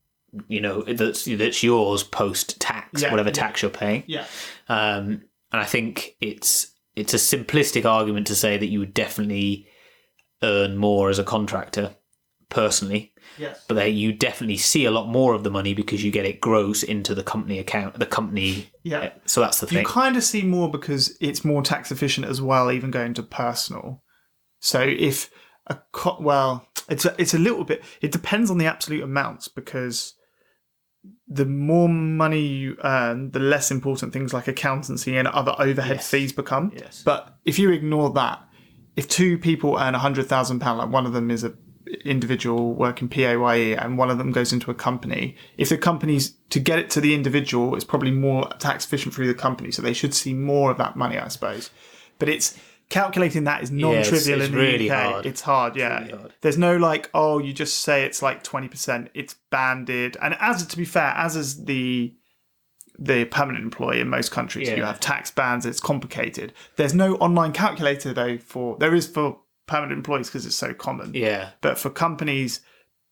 that's yours post tax, whatever tax you're paying. Yeah. And I think it's a simplistic argument to say that you would definitely earn more as a contractor, personally. Yes. But you definitely see a lot more of the money because you get it gross into the company account, Yeah. So that's the thing. You kind of see more because it's more tax efficient as well, even going to personal. So if it's a little bit, it depends on the absolute amounts, because the more money you earn, the less important things like accountancy and other overhead fees become. Yes. But if you ignore that, if two people earn £100,000, like one of them is a individual working PAYE and one of them goes into a company, if the company's to get it to the individual, it's probably more tax efficient through the company, so they should see more of that money, I suppose. But it's calculating that is non-trivial in the really UK. Hard. It's hard, yeah. It's really hard. There's no like, oh, you just say it's like 20%. It's banded, and to be fair, as is the permanent employee in most countries, you have tax bands. It's complicated. There's no online calculator though. There is for permanent employees because it's so common. Yeah. But for companies,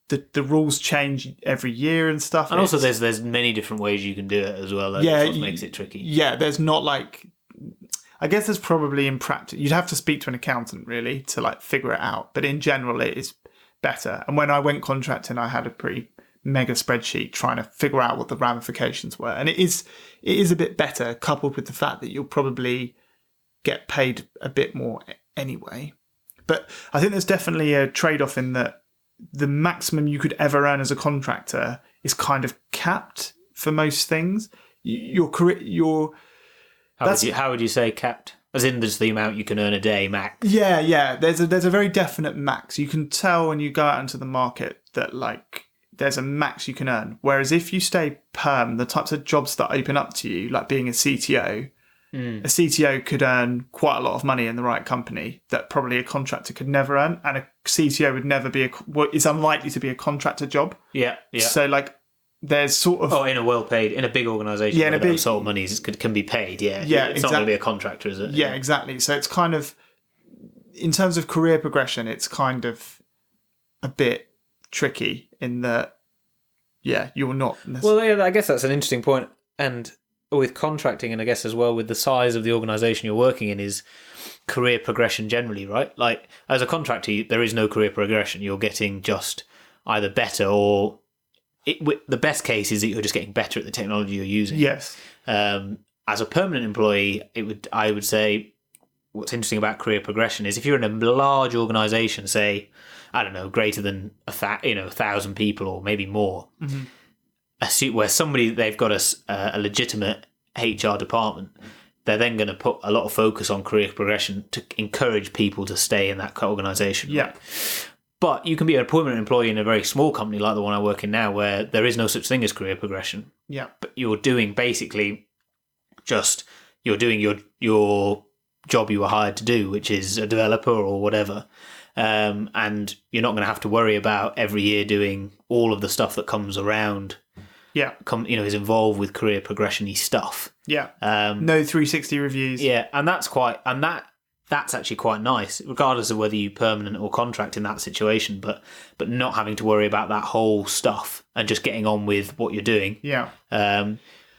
the rules change every year and stuff. And also there's many different ways you can do it as well. That's what makes it tricky. Yeah, there's not like... I guess there's probably in practice... You'd have to speak to an accountant, really, to like figure it out. But in general, it is better. And when I went contracting, I had a pretty mega spreadsheet trying to figure out what the ramifications were. And it is a bit better, coupled with the fact that you'll probably get paid a bit more anyway. But I think there's definitely a trade-off in that the maximum you could ever earn as a contractor is kind of capped for most things. How would you say capped? As in, there's the amount you can earn a day max. Yeah. There's a very definite max. You can tell when you go out into the market that like there's a max you can earn. Whereas if you stay perm, the types of jobs that open up to you, like being a CTO. A CTO could earn quite a lot of money in the right company that probably a contractor could never earn, and a CTO would never be is unlikely to be a contractor job. Yeah. So like, there's sort of in a big organisation, in a big sort of money can be paid. It's not going to be a contractor, is it? Yeah, exactly. So it's kind of, in terms of career progression, it's kind of a bit tricky in that. Yeah, you're not. Well, yeah, I guess that's an interesting point, and with contracting, and I guess as well with the size of the organisation you're working in, is career progression generally, right? Like, as a contractor, there is no career progression. You're getting just either better or... the best case is that you're just getting better at the technology you're using. Yes. As a permanent employee, I would say what's interesting about career progression is if you're in a large organisation, say, I don't know, greater than 1,000 people or maybe more, where they've got a legitimate HR department, they're then going to put a lot of focus on career progression to encourage people to stay in that organisation. Yeah. Right? But you can be a permanent employee in a very small company like the one I work in now, where there is no such thing as career progression. Yeah. But you're doing basically you're doing your job you were hired to do, which is a developer or whatever. And you're not going to have to worry about every year doing all of the stuff that comes around. Yeah. Is involved with career progression-y stuff. Yeah. No 360 reviews. Yeah. And that's actually quite nice, regardless of whether you're permanent or contract in that situation, but not having to worry about that whole stuff and just getting on with what you're doing. Yeah.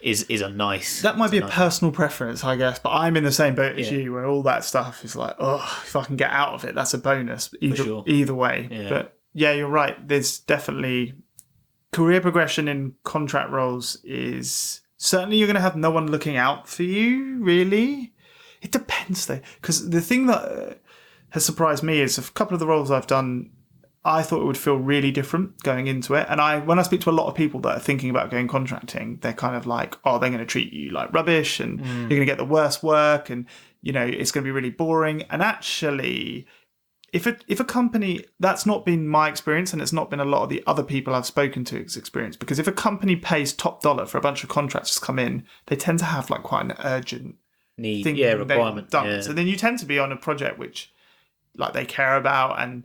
Is a nice... That might be a personal preference, I guess, but I'm in the same boat as you, where all that stuff is like, if I can get out of it, that's a bonus. Either way. Yeah. But yeah, you're right. There's definitely... Career progression in contract roles is... Certainly you're going to have no one looking out for you, really. It depends, though, because the thing that has surprised me is a couple of the roles I've done, I thought it would feel really different going into it. And when I speak to a lot of people that are thinking about going contracting, they're kind of like, oh, they're going to treat you like rubbish and you're going to get the worst work and, it's going to be really boring. And actually, if a company, that's not been my experience and it's not been a lot of the other people I've spoken to's experience, because if a company pays top dollar for a bunch of contractors to come in, they tend to have like quite an urgent need, thing requirement. Done. Yeah. So then you tend to be on a project which like they care about and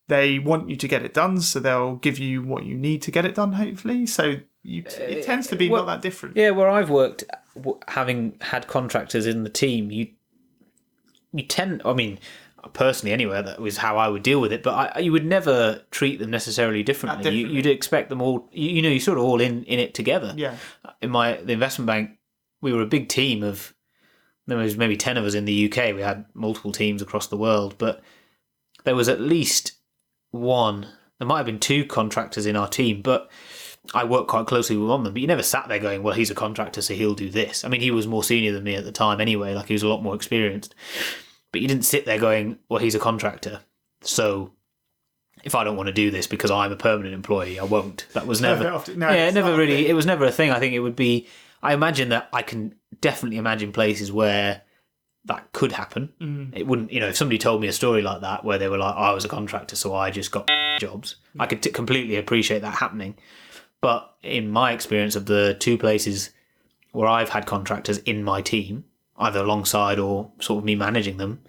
they want you to get it done, so they'll give you what you need to get it done, hopefully. So it tends to be not that different. Yeah, where I've worked, having had contractors in the team, you tend, I mean, personally anyway, that was how I would deal with it, but you would never treat them necessarily differently. You'd expect them all, you're sort of all in it together. Yeah. In the investment bank, we were a big team of, there was maybe 10 of us in the UK. We had multiple teams across the world, but there was at least one, there might have been 2 contractors in our team, but I worked quite closely with one of them. But you never sat there going, well, he's a contractor, so he'll do this. I mean, he was more senior than me at the time anyway, like he was a lot more experienced. But you didn't sit there going, well, he's a contractor, so if I don't want to do this because I'm a permanent employee, I won't. That was never, it was never a thing. I think it would be, I imagine that I can definitely imagine places where that could happen. It wouldn't, if somebody told me a story like that where they were like, oh, I was a contractor, so I just got jobs, I could completely appreciate that happening. But in my experience of the 2 places where I've had contractors in my team, either alongside or sort of me managing them,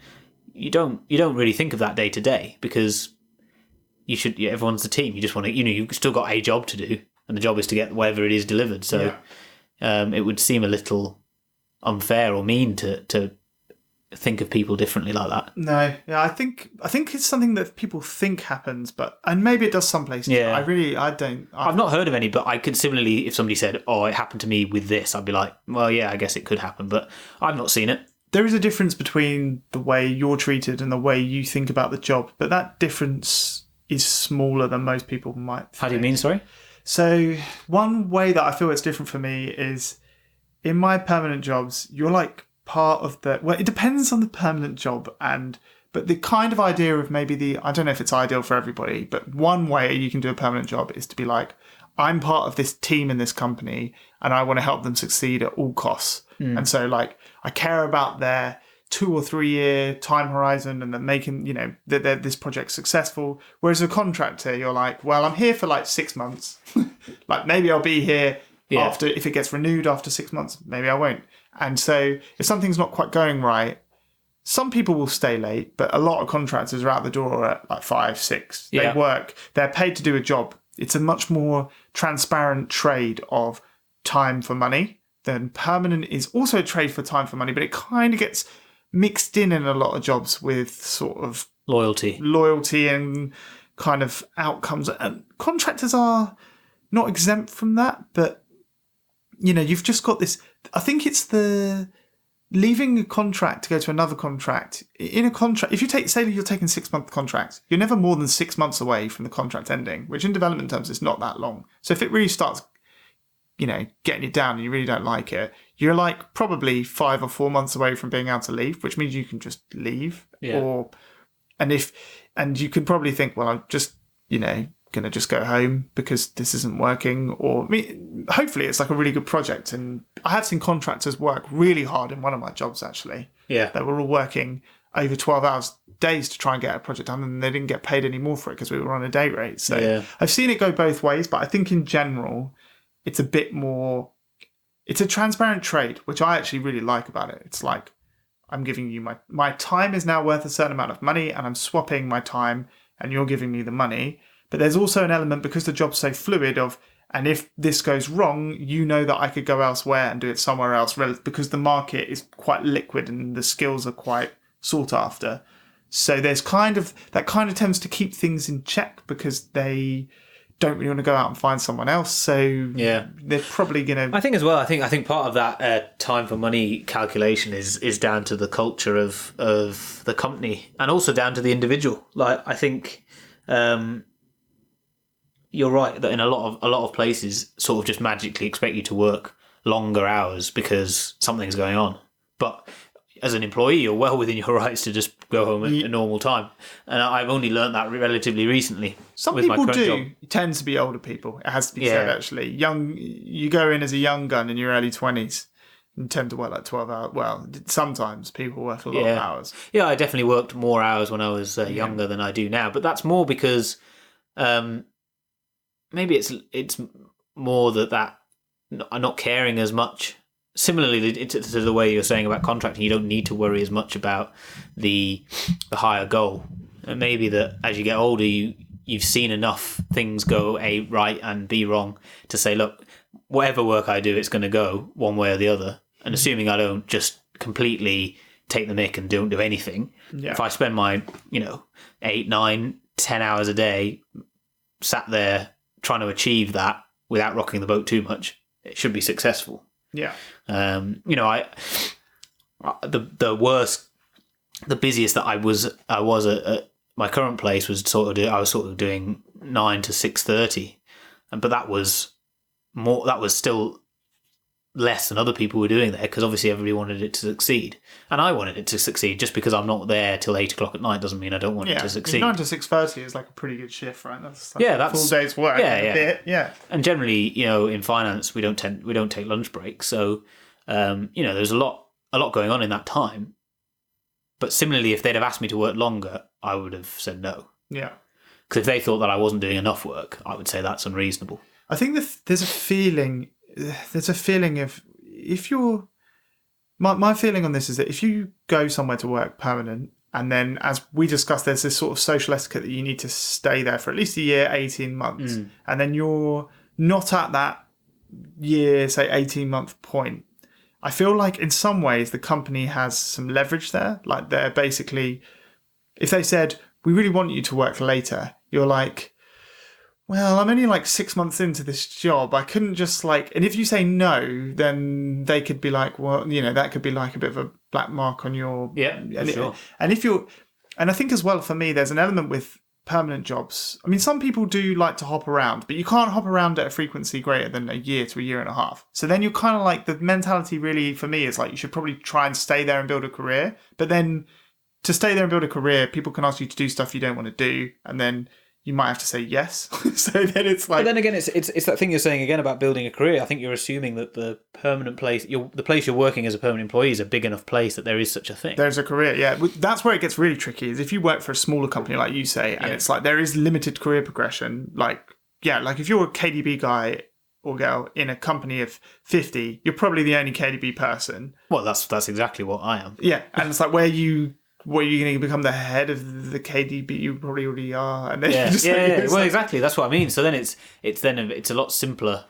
you don't really think of that day to day, because everyone's the team. You just want to, you've still got a job to do, and the job is to get whatever it is delivered. So it would seem a little unfair or mean to think of people differently like that. No, yeah, I think it's something that people think happens, and maybe it does some places. Yeah. I've not heard of any, but I could similarly, if somebody said, oh, it happened to me with this, I'd be like, well, yeah, I guess it could happen, but I've not seen it. There is a difference between the way you're treated and the way you think about the job, but that difference is smaller than most people might think. How do you mean, sorry? So one way that I feel it's different for me is in my permanent jobs, you're like part of it depends on the permanent job, but the kind of idea of maybe I don't know if it's ideal for everybody, but one way you can do a permanent job is to be like, I'm part of this team in this company and I want to help them succeed at all costs. And so like, I care about their 2 or 3 year time horizon and then making, this project successful. Whereas a contractor, you're like, well, I'm here for like 6 months. Like maybe I'll be here after, if it gets renewed after 6 months, maybe I won't. And so if something's not quite going right, some people will stay late, but a lot of contractors are out the door at like 5, 6. They work, they're paid to do a job. It's a much more transparent trade of time for money. Then permanent is also a trade for time for money, but it kind of gets mixed in a lot of jobs with sort of loyalty and kind of outcomes. And contractors are not exempt from that, but you've just got this. I think it's the leaving a contract to go to another contract. In a contract, if say you're taking 6-month contracts, you're never more than 6 months away from the contract ending, which in development terms is not that long. So if it really starts, getting you down and you really don't like it, you're like probably 5 or 4 months away from being able to leave, which means you can just leave. Yeah. And you could probably think, well, I'm just, going to just go home because this isn't working. Or hopefully it's like a really good project. And I have seen contractors work really hard in one of my jobs, actually. Yeah. They were all working over 12 hours days to try and get a project done, and they didn't get paid any more for it because we were on a day rate. So I've seen it go both ways, but I think in general, it's a bit more, it's a transparent trade, which I actually really like about it. It's like, I'm giving you my time is now worth a certain amount of money, and I'm swapping my time and you're giving me the money. But there's also an element, because the job's so fluid, and if this goes wrong, that I could go elsewhere and do it somewhere else, because the market is quite liquid and the skills are quite sought after. So there's that tends to keep things in check, because they don't really want to go out and find someone else. So they're probably going to... I think as well, I think part of that time for money calculation is down to the culture of the company, and also down to the individual. Like, I think you're right that in a lot of places sort of just magically expect you to work longer hours because something's going on. But as an employee, you're well within your rights to just go home at a normal time. And I've only learned that relatively recently. Some with people my current do job. tend to be older people. It has to be said, actually. You go in as a young gun in your early 20s and tend to work like 12 hours. Well, sometimes people work a lot of hours. Yeah, I definitely worked more hours when I was younger than I do now. But that's more because maybe it's more that I'm not caring as much. Similarly to the way you're saying about contracting, you don't need to worry as much about the higher goal. And maybe that as you get older, you've seen enough things go A right and B wrong to say, look, whatever work I do, it's going to go one way or the other. And assuming I don't just completely take the mick and don't do anything, if I spend my 8, 9, 10 hours a day sat there trying to achieve that without rocking the boat too much, it should be successful. Yeah. The busiest that I was at my current place was I was doing 9 to 6:30, but that was still less than other people were doing there, because obviously everybody wanted it to succeed, and I wanted it to succeed. Just because I'm not there till 8 o'clock at night doesn't mean I don't want it to succeed. 9 to 6:30 is like a pretty good shift, right? That's that's a full day's work. Yeah. And generally, in finance, we don't take lunch breaks, so there's a lot going on in that time. But similarly, if they'd have asked me to work longer, I would have said no. Yeah. Because if they thought that I wasn't doing enough work, I would say that's unreasonable. I think there's a feeling of, if you're, my feeling on this is that if you go somewhere to work permanent, and then as we discussed, there's this sort of social etiquette that you need to stay there for at least a year, 18 months, and then you're not at that year, say 18-month point. I feel like in some ways the company has some leverage there. Like, they're basically, if they said, we really want you to work later, you're like, well, I'm only like 6 months into this job. I couldn't just and if you say no, then they could be like, well, that could be like a bit of a black mark on your... Yeah, sure. And I think as well, for me, there's an element with permanent jobs. I mean, some people do like to hop around, but you can't hop around at a frequency greater than a year to a year and a half. So then you're kind of like, the mentality really for me is like, you should probably try and stay there and build a career. But then to stay there and build a career, people can ask you to do stuff you don't want to do, and then you might have to say yes. So then it's like... But then again, it's that thing you're saying again about building a career. I think you're assuming that the permanent place, the place you're working as a permanent employee, is a big enough place that there is such a thing. There's a career, yeah. That's where it gets really tricky, is if you work for a smaller company, like you say, and it's like there is limited career progression. Like if you're a KDB guy or girl in a company of 50, you're probably the only KDB person. Well, that's exactly what I am. Yeah, and it's like, where are you going to become the head of the KDB? You probably already are. And then Well, exactly. That's what I mean. So then it's a lot simpler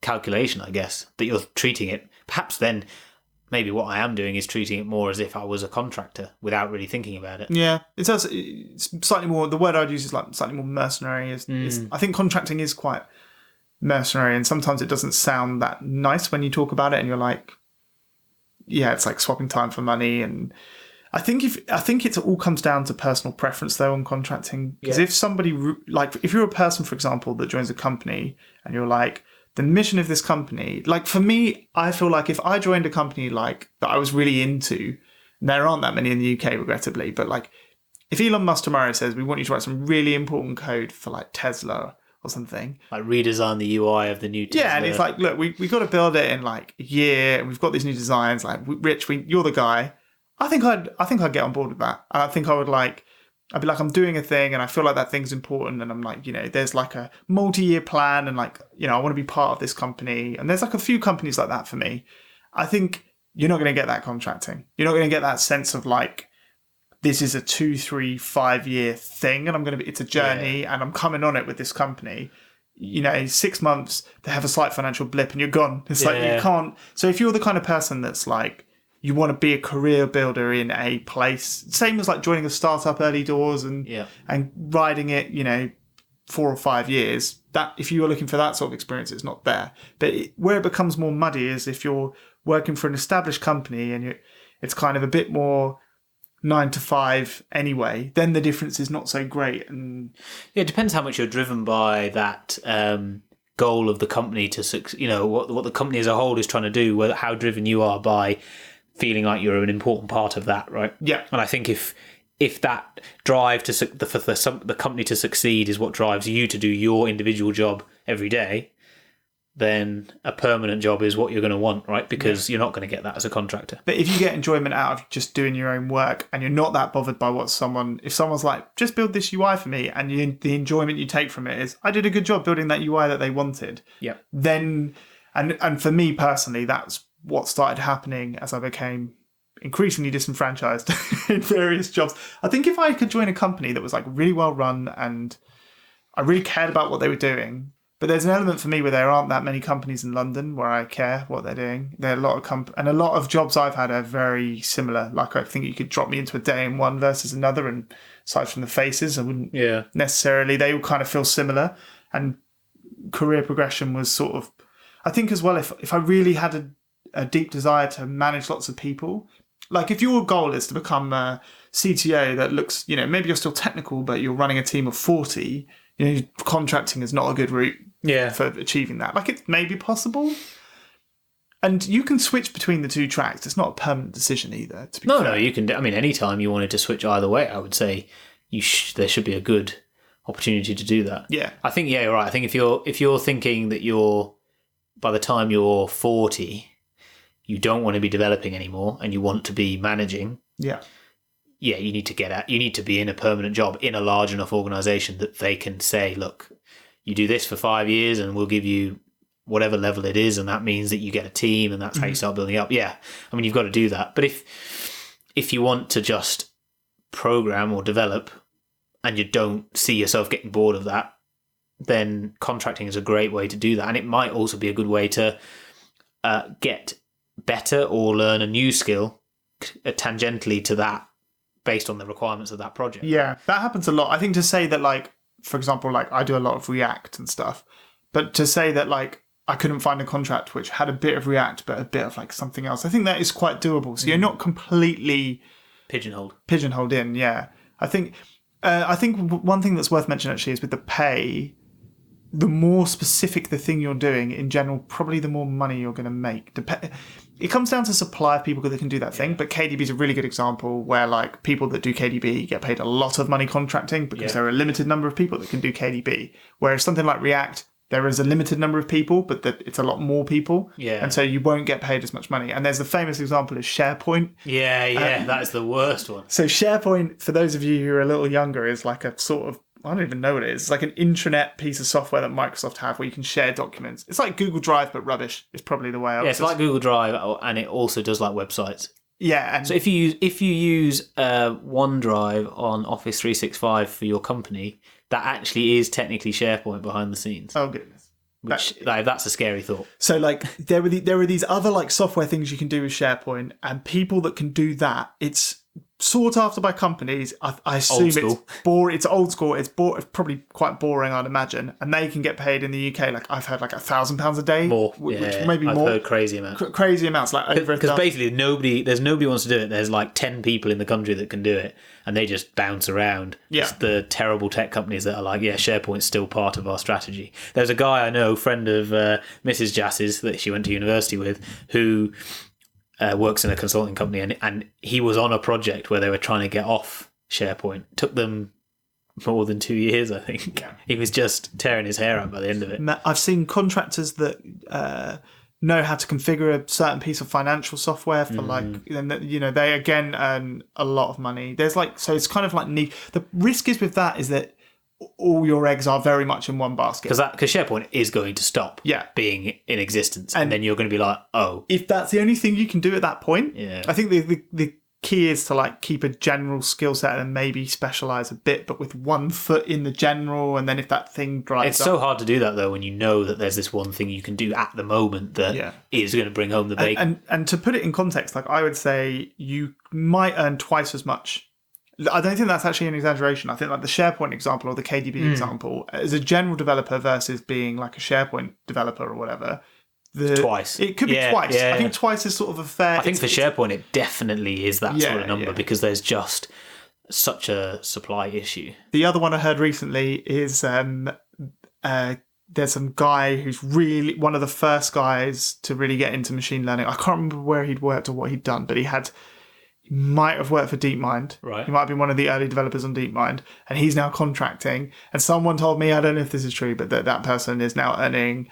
calculation, I guess, that you're treating it. Perhaps then maybe what I am doing is treating it more as if I was a contractor without really thinking about it. Yeah, it's slightly more. The word I'd use is like slightly more mercenary. I think contracting is quite mercenary, and sometimes it doesn't sound that nice when you talk about it, and you're like, yeah, it's like swapping time for money. And I think it all comes down to personal preference though on contracting. Because if somebody, if you're a person, for example, that joins a company and you're like, the mission of this company, like for me, I feel like if I joined a company like that I was really into, and there aren't that many in the UK regrettably, but like if Elon Musk tomorrow says, we want you to write some really important code for like Tesla or something, like redesign the UI of the new Tesla. Yeah, and it's like, look, we got to build it in like a year, and we've got these new designs. Like, Rich, you're the guy. I think I'd get on board with that. And I think I'd be like, I'm doing a thing, and I feel like that thing's important, and I'm like, there's like a multi-year plan, and like, I want to be part of this company. And there's like a few companies like that for me. I think you're not going to get that contracting. You're not going to get that sense of like, this is a 2, 3, 5 year thing, and it's a journey, and I'm coming on it with this company. 6 months, they have a slight financial blip and you're gone. It's like, you can't. So if you're the kind of person that's like, you want to be a career builder in a place, same as like joining a startup early doors and riding it, 4 or 5 years, that if you are looking for that sort of experience, it's not there. But where it becomes more muddy is if you're working for an established company and it's kind of a bit more 9 to 5 anyway, then the difference is not so great. And it depends how much you're driven by that goal of the company to, what the company as a whole is trying to do, how driven you are by feeling like you're an important part of that, right? Yeah. And I think if that drive for the company to succeed is what drives you to do your individual job every day, then a permanent job is what you're going to want, right? Because you're not going to get that as a contractor. But if you get enjoyment out of just doing your own work and you're not that bothered by if someone's like, just build this UI for me, and the enjoyment you take from it is, I did a good job building that UI that they wanted. Yeah. Then, and for me personally, that's what started happening as I became increasingly disenfranchised in various jobs. I think if I could join a company that was like really well run and I really cared about what they were doing, but there's an element for me where there aren't that many companies in London where I care what they're doing. There are a lot of and a lot of jobs I've had are very similar. Like I think you could drop me into a day in one versus another, and aside from the faces, I wouldn't necessarily. They all kind of feel similar, and career progression was sort of. I think as well, if I really had a deep desire to manage lots of people. Like if your goal is to become a CTO that looks, maybe you're still technical, but you're running a team of 40, contracting is not a good route for achieving that. Like it may be possible. And you can switch between the two tracks. It's not a permanent decision either. To be fair. No, you can. I mean, anytime you wanted to switch either way, I would say there should be a good opportunity to do that. Yeah. I think, you're right. I think if you're thinking that by the time you're 40, you don't want to be developing anymore and you want to be managing. Yeah. Yeah, you need to be in a permanent job in a large enough organization that they can say, look, you do this for 5 years and we'll give you whatever level it is, and that means that you get a team and that's how you start building up. Yeah. I mean, you've got to do that. But if you want to just program or develop and you don't see yourself getting bored of that, then contracting is a great way to do that. And it might also be a good way to get better or learn a new skill tangentially to that based on the requirements of that project. Yeah, that happens a lot. I think to say that, like, for example, like I do a lot of React and stuff, but to say that like I couldn't find a contract which had a bit of React but a bit of like something else, I think that is quite doable. So you're not completely pigeonholed in. Yeah, I think one thing that's worth mentioning actually is with the pay. The more specific the thing you're doing, in general, probably the more money you're going to make. It comes down to supply of people that can do that thing, but KDB is a really good example where like people that do KDB get paid a lot of money contracting because there are a limited number of people that can do KDB. Whereas something like React, there is a limited number of people, but it's a lot more people. Yeah. And so you won't get paid as much money. And there's the famous example of SharePoint. Yeah, that is the worst one. So SharePoint, for those of you who are a little younger, is like a sort of, I don't even know what it is. It's like an intranet piece of software that Microsoft have where you can share documents. It's like Google Drive, but rubbish. It's probably the way I would. Yeah, it's like Google Drive, and it also does like websites. Yeah. And so if you use OneDrive on Office 365 for your company, that actually is technically SharePoint behind the scenes. Oh, goodness. That's a scary thought. So like there are these other like software things you can do with SharePoint, and people that can do that, it's sought after by companies. I assume it's boring. It's old school. It's probably quite boring, I'd imagine. And they can get paid in the UK. Like I've heard like £1,000 a day, more, which maybe I've more. Heard crazy amounts. Crazy amounts, like over. Because basically, nobody wants to do it. There's like 10 people in the country that can do it, and they just bounce around. Yeah. It's the terrible tech companies that are like, yeah, SharePoint's still part of our strategy. There's a guy I know, friend of Mrs. Jass's that she went to university with, who works in a consulting company, and he was on a project where they were trying to get off SharePoint. It took them more than 2 years, I think. Yeah. He was just tearing his hair out by the end of it. I've seen contractors that know how to configure a certain piece of financial software for they again earn a lot of money. There's like, so it's kind of like neat. The risk is with that is that all your eggs are very much in one basket. Because SharePoint is going to stop being in existence. And then you're going to be like, oh. If that's the only thing you can do at that point, I think the key is to like keep a general skill set and maybe specialise a bit, but with one foot in the general. And then if that thing dries It's so hard to do that, though, when you know that there's this one thing you can do at the moment that is going to bring home the bacon. And to put it in context, like I would say you might earn twice as much. I don't think that's actually an exaggeration. I think like the SharePoint example or the KDB example, as a general developer versus being like a SharePoint developer or whatever. Twice. It could be twice. Yeah. I think twice is sort of a fair... I think for SharePoint it definitely is that sort of number because there's just such a supply issue. The other one I heard recently is the there's some guy who's really one of the first guys to really get into machine learning. I can't remember where he'd worked or what he'd done, but he might have worked for DeepMind. Right. He might have been one of the early developers on DeepMind, and he's now contracting. And someone told me, I don't know if this is true, but that person is now earning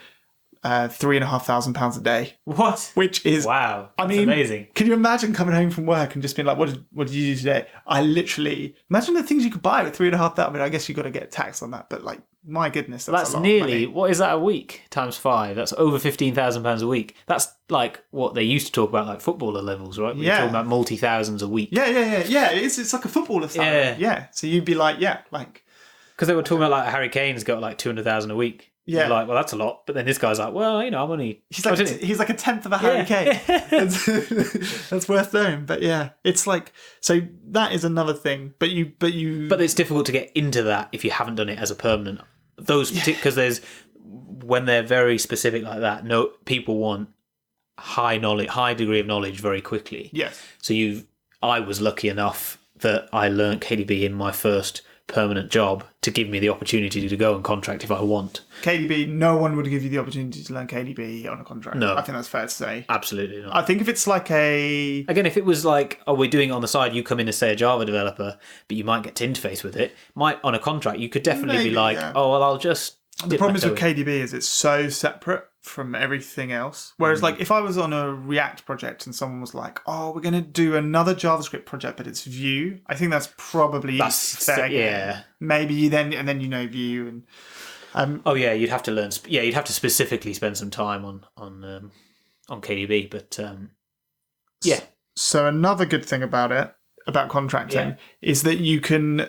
£3,500 a day. What? Which is wow. That's amazing. amazing. Can you imagine coming home from work and just being like, what did you do today? I literally imagine the things you could buy with £3,500. I mean, I guess you got to get taxed on that, but like, my goodness, that's a lot nearly of money. what is that a week times 5? That's over £15,000 a week. That's like what they used to talk about, like footballer levels, right? We're talking about multi-thousands a week. Yeah. It's like a footballer salary. Yeah. So you'd be like, because they were talking about like Harry Kane's got like 200,000 a week. Yeah, you're like, well, that's a lot. But then this guy's like, well, I'm only. He's like a tenth of a Harry Kane. That's worth knowing. But yeah, it's like, so that is another thing. But it's difficult to get into that if you haven't done it as a permanent. Because there's when they're very specific like that. No, people want high degree of knowledge very quickly. Yes. So I was lucky enough that I learned KDB in my first permanent job to give me the opportunity to go and contract if I want. KDB, no one would give you the opportunity to learn KDB on a contract. No. I think that's fair to say. Absolutely not. I think if it's like Again, if it was like, oh, we're doing it on the side, you come in as, say, a Java developer, but you might get to interface with it. On a contract, you could definitely be like, oh, well, I'll just... The problem is with KDB is it's so separate from everything else. Whereas, like, if I was on a React project and someone was like, "Oh, we're going to do another JavaScript project, but it's Vue," I think that's probably fair. Yeah. Maybe you then Vue and. You'd have to learn. You'd have to specifically spend some time on KDB, but yeah. So another good thing about contracting is that you can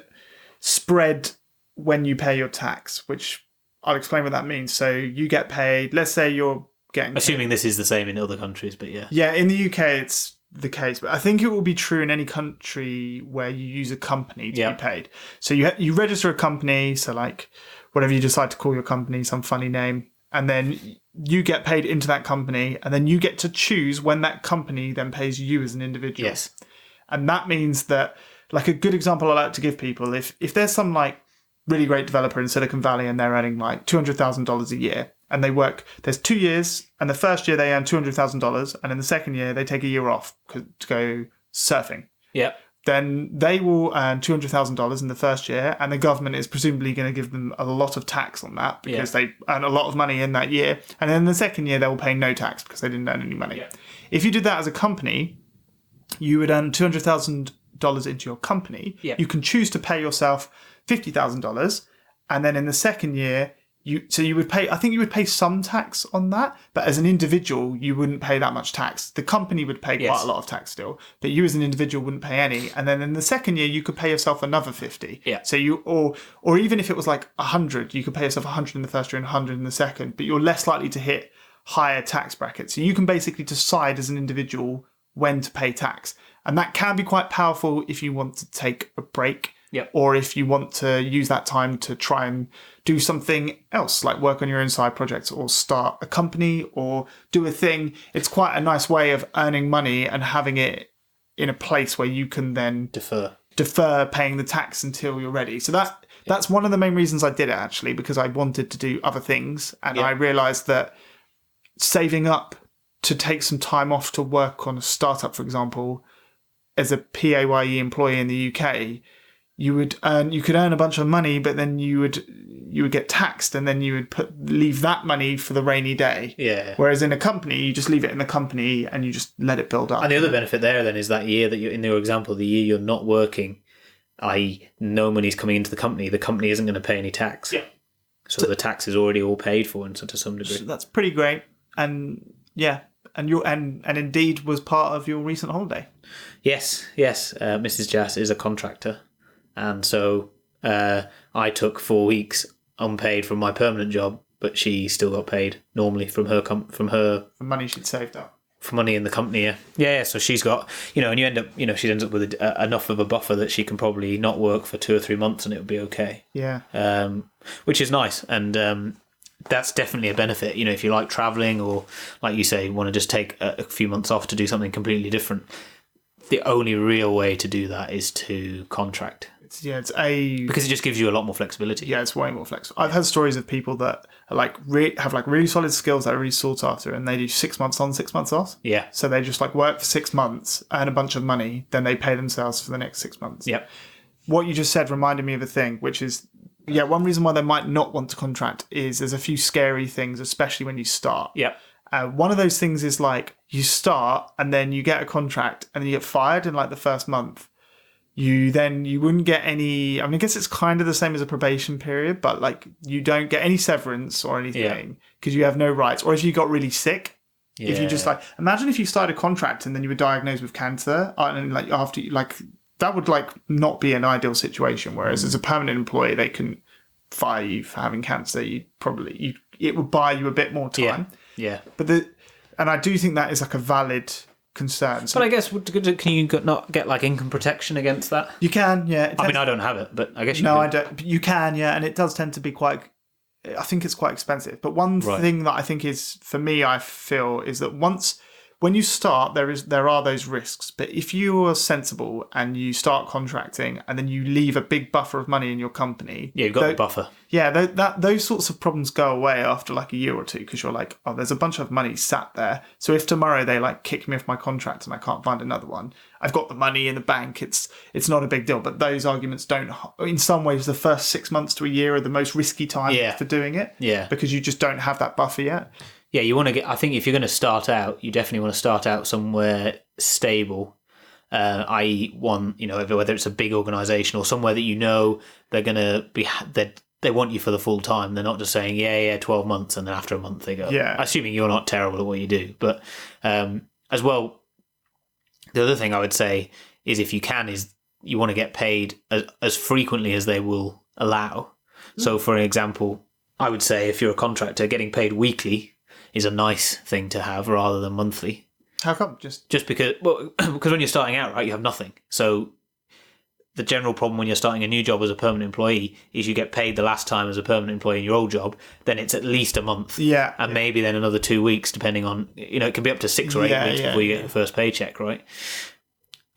spread when you pay your tax, which I'll explain what that means. So you get paid, let's say you're getting... Assuming this is the same in other countries, but yeah. Yeah, in the UK it's the case, but I think it will be true in any country where you use a company to be paid. So you register a company, so like whatever you decide to call your company, some funny name, and then you get paid into that company, and then you get to choose when that company then pays you as an individual. Yes. And that means that, like a good example I like to give people, if there's some like really great developer in Silicon Valley and they're earning like $200,000 a year and they work, there's 2 years and the first year they earn $200,000 and in the second year they take a year off to go surfing. Yeah. Then they will earn $200,000 in the first year and the government is presumably going to give them a lot of tax on that because they earn a lot of money in that year. And then the second year they will pay no tax because they didn't earn any money. Yeah. If you did that as a company, you would earn $200,000 into your company. Yeah. You can choose to pay yourself $50,000, and then in the second year, you would pay. I think you would pay some tax on that, but as an individual, you wouldn't pay that much tax. The company would pay quite a lot of tax still, but you as an individual wouldn't pay any. And then in the second year, you could pay yourself another 50. Yeah. So or even if it was like 100, you could pay yourself 100 in the first year and 100 in the second, but you're less likely to hit higher tax brackets. So you can basically decide as an individual when to pay tax, and that can be quite powerful if you want to take a break. Yep. Or if you want to use that time to try and do something else, like work on your own side projects or start a company or do a thing. It's quite a nice way of earning money and having it in a place where you can then defer paying the tax until you're ready. So that's one of the main reasons I did it, actually, because I wanted to do other things. And I realised that saving up to take some time off to work on a startup, for example, as a PAYE employee in the UK, you could earn a bunch of money, but then you would get taxed, and then you would leave that money for the rainy day. Yeah. Whereas in a company, you just leave it in the company and you just let it build up. And the other benefit there then is that year that you're in your example, the year you're not working, i.e., no money's coming into the company isn't going to pay any tax. Yeah. So the tax is already all paid for, and so to some degree. So that's pretty great, and and Indeed was part of your recent holiday. Yes. Mrs. Jas is a contractor. And so I took 4 weeks unpaid from my permanent job, but she still got paid normally from her money she'd saved up. For money in the company, yeah. So she's got, and you end up, she ends up with enough of a buffer that she can probably not work for 2 or 3 months and it'll be okay. Yeah. Which is nice, and that's definitely a benefit. If you like traveling or, like you say, want to just take a few months off to do something completely different, the only real way to do that is to contract. It's a because it just gives you a lot more flexibility. Yeah, it's way more flexible. I've heard stories of people that are like have like really solid skills that are really sought after, and they do 6 months on, 6 months off. Yeah. So they just like work for 6 months, earn a bunch of money, then they pay themselves for the next 6 months. Yep. What you just said reminded me of a thing, which is, one reason why they might not want to contract is there's a few scary things, especially when you start. Yep. One of those things is like you start and then you get a contract and then you get fired in like the first month. You wouldn't get any. I mean, I guess it's kind of the same as a probation period, but like you don't get any severance or anything because you have no rights. Or if you got really sick, if you just like imagine if you started a contract and then you were diagnosed with cancer and like after like that would like not be an ideal situation. Whereas as a permanent employee, they can fire you for having cancer. It would buy you a bit more time. Yeah. And I do think that is like a valid concern. But I guess, can you not get like income protection against that? You can, yeah. I mean, I don't have it, but I guess you No, can. I don't. You can, yeah, and it does tend to be quite. I think it's quite expensive. But one thing that I think is, for me, I feel is that when you start, there are those risks. But if you are sensible and you start contracting and then you leave a big buffer of money in your company, you've got the buffer. Yeah, those sorts of problems go away after like a year or two because you're like, oh, there's a bunch of money sat there. So if tomorrow they like kick me off my contract and I can't find another one, I've got the money in the bank. It's not a big deal. But those arguments don't. In some ways, the first 6 months to a year are the most risky time for doing it. Yeah, because you just don't have that buffer yet. Yeah, you want to get. I think if you're going to start out, you definitely want to start out somewhere stable, i.e., one, whether it's a big organisation or somewhere that they're going to be. They want you for the full time. They're not just saying 12 months and then after a month they go. Yeah. Assuming you're not terrible at what you do, but as well, the other thing I would say is if you can is you want to get paid as frequently as they will allow. So, for example, I would say if you're a contractor, getting paid weekly is a nice thing to have rather than monthly. How come? Just because when you're starting out, right, you have nothing. So the general problem when you're starting a new job as a permanent employee is you get paid the last time as a permanent employee in your old job, then it's at least a month. Yeah. And maybe then another 2 weeks, depending on, it can be up to 6 or 8 weeks before you get your first paycheck, right?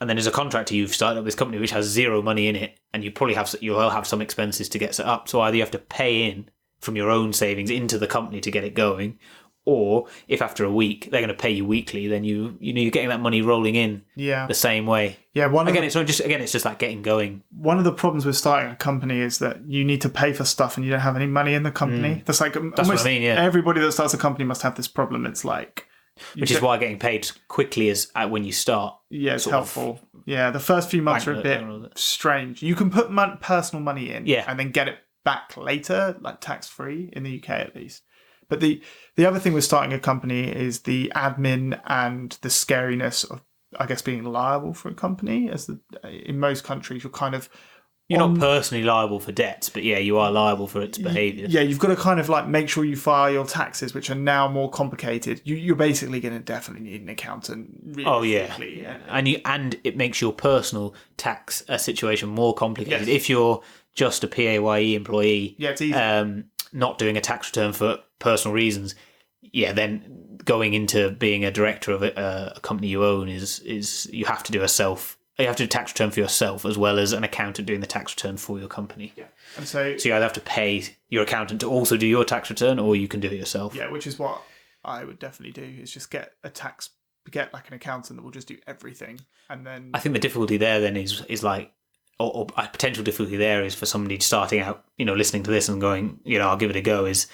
And then as a contractor, you've started up this company which has zero money in it, and you'll have some expenses to get set up. So either you have to pay in from your own savings into the company to get it going, or if after a week they're going to pay you weekly, then you're getting that money rolling in the same way. Yeah, it's just like getting going. One of the problems with starting a company is that you need to pay for stuff and you don't have any money in the company. That's almost what I mean. Yeah, everybody that starts a company must have this problem. It's like, which is why getting paid quickly is when you start. Yeah, it's helpful. Yeah, the first few months are a bit strange. You can put personal money in, and then get it back later, like tax free in the UK at least. But the other thing with starting a company is the admin and the scariness of, I guess, being liable for a company. In most countries, you're not personally liable for debts, but you are liable for its behaviour. Yeah, you've got to kind of like make sure you file your taxes, which are now more complicated. You're basically going to definitely need an accountant. Quickly. And it makes your personal tax situation more complicated. Yes. If you're just a PAYE employee, it's easy. Not doing a tax return for personal reasons, then going into being a director of a company you own is you have to do a tax return for yourself as well as an accountant doing the tax return for your company. Yeah, and so you either have to pay your accountant to also do your tax return, or you can do it yourself. Yeah, which is what I would definitely do. Is just get like an accountant that will just do everything, and then I think the difficulty there then is like. Or a potential difficulty there is for somebody starting out, listening to this and going, I'll give it a go, is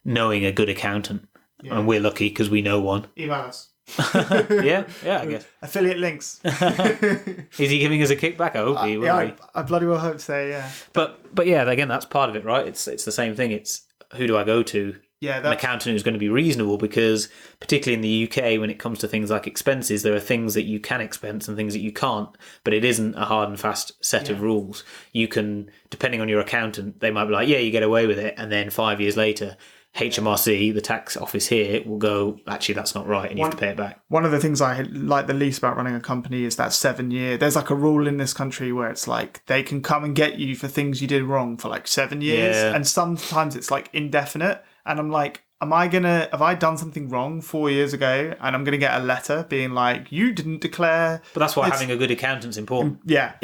knowing a good accountant. Yeah. And we're lucky because we know one. Email us. I guess. Affiliate links. Is he giving us a kickback? I hope he will. Yeah, I bloody well hope so, yeah. But again, that's part of it, right? It's the same thing. It's who do I go to? Yeah, an accountant who's going to be reasonable, because particularly in the UK, when it comes to things like expenses, there are things that you can expense and things that you can't, but it isn't a hard and fast set of rules. You can, depending on your accountant, they might be like, you get away with it, and then 5 years later, HMRC, the tax office here, will go, actually, that's not right, and you have to pay it back. One of the things I like the least about running a company is that 7 year. There's like a rule in this country where it's like they can come and get you for things you did wrong for like 7 years, and sometimes it's like indefinite. And I'm like, have I done something wrong 4 years ago and I'm going to get a letter being like, you didn't declare? But that's why having a good accountant's important. Yeah.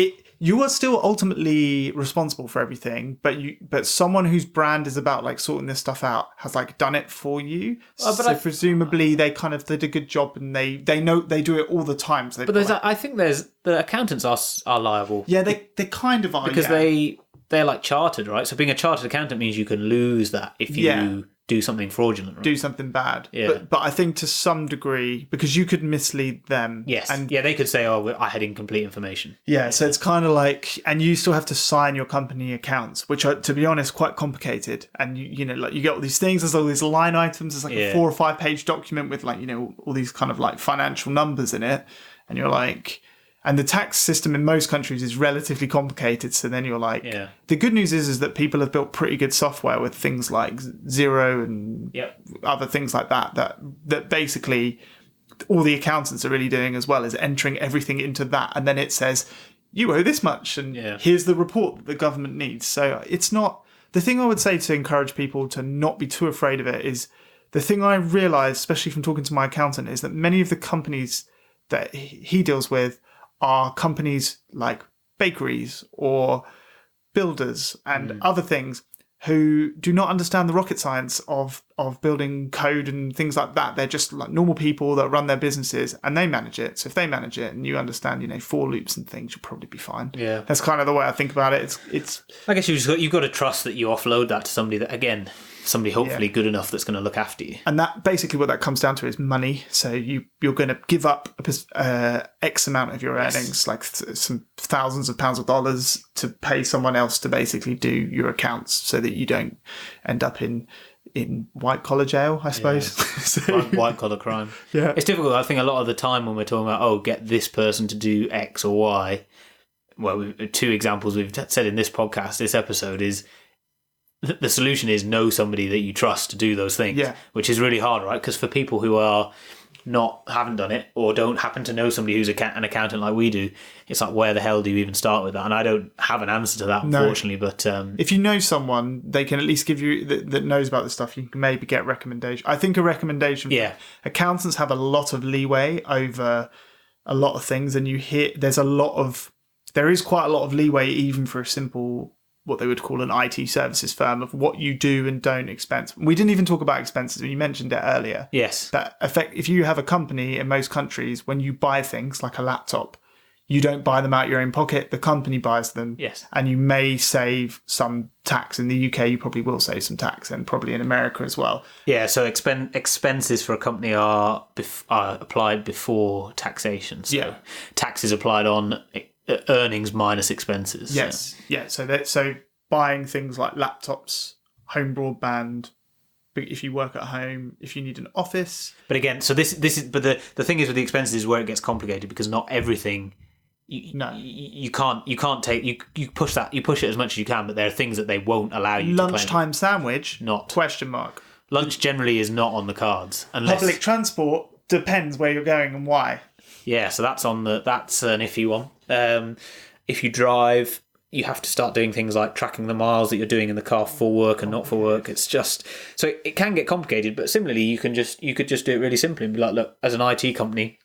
you are still ultimately responsible for everything, but someone whose brand is about like sorting this stuff out has like done it for you. Presumably they did a good job, and they know they do it all the time. So I think the accountants are liable. Yeah, they kind of are, because they're like chartered, right? So being a chartered accountant means you can lose that if you do something fraudulent, right? Do something bad. Yeah. But I think to some degree, because you could mislead them. Yes. And they could say, "Oh, I had incomplete information." Yeah, so it's kind of like, and you still have to sign your company accounts, which are, to be honest, quite complicated. And you get all these things. There's all these line items. There's like a 4 or 5 page document with like all these kind of like financial numbers in it, and you're like. And the tax system in most countries is relatively complicated. So then you're like, the good news is that people have built pretty good software with things like Xero and other things like that basically all the accountants are really doing as well is entering everything into that. And then it says, you owe this much. And here's the report that the government needs. So it's not, the thing I would say to encourage people to not be too afraid of it is the thing I realized, especially from talking to my accountant, is that many of the companies that he deals with are companies like bakeries or builders and other things who do not understand the rocket science of building code and things like that. They're just like normal people that run their businesses and they manage it. So if they manage it and you understand, for loops and things, you'll probably be fine. Yeah. That's kind of the way I think about it. It's I guess you've got to trust that you offload that to somebody that, again, somebody hopefully good enough that's going to look after you. And that basically what that comes down to is money. So you're going to give up X amount of your earnings, like some thousands of pounds of dollars, to pay someone else to basically do your accounts so that you don't end up in white collar jail, I suppose. Yeah. White collar crime. Yeah. It's difficult. I think a lot of the time when we're talking about, get this person to do X or Y, well, 2 examples we've said in this podcast, this episode is, the solution is know somebody that you trust to do those things, which is really hard, right? Because for people who haven't done it or don't happen to know somebody who's an accountant like we do, it's like, where the hell do you even start with that? And I don't have an answer to that, unfortunately. But if you know someone, they can at least give you that knows about this stuff. You can maybe get a recommendation. I think a recommendation. Accountants have a lot of leeway over a lot of things, and there is quite a lot of leeway even for a simple, what they would call an IT services firm, of what you do and don't expense. We didn't even talk about expenses. You mentioned it earlier. Yes. That if you have a company in most countries, when you buy things like a laptop, you don't buy them out your own pocket. The company buys them. Yes. And you may save some tax. In the UK, you probably will save some tax, and probably in America as well. Yeah, so expenses for a company are applied before taxation. So tax is applied on earnings minus expenses. Yes, yeah. So buying things like laptops, home broadband, if you work at home, if you need an office. But again, so this is, but the thing is with the expenses is where it gets complicated, because not everything. You can't take you push it as much as you can, but there are things that they won't allow you. Lunchtime sandwich? Not question mark. Lunch generally is not on the cards unless public transport depends where you're going and why. Yeah, so that's an iffy one. If you drive, you have to start doing things like tracking the miles that you're doing in the car for work and not for work. It's just, so it can get complicated, but similarly, you could just do it really simply and be like, look, as an IT company,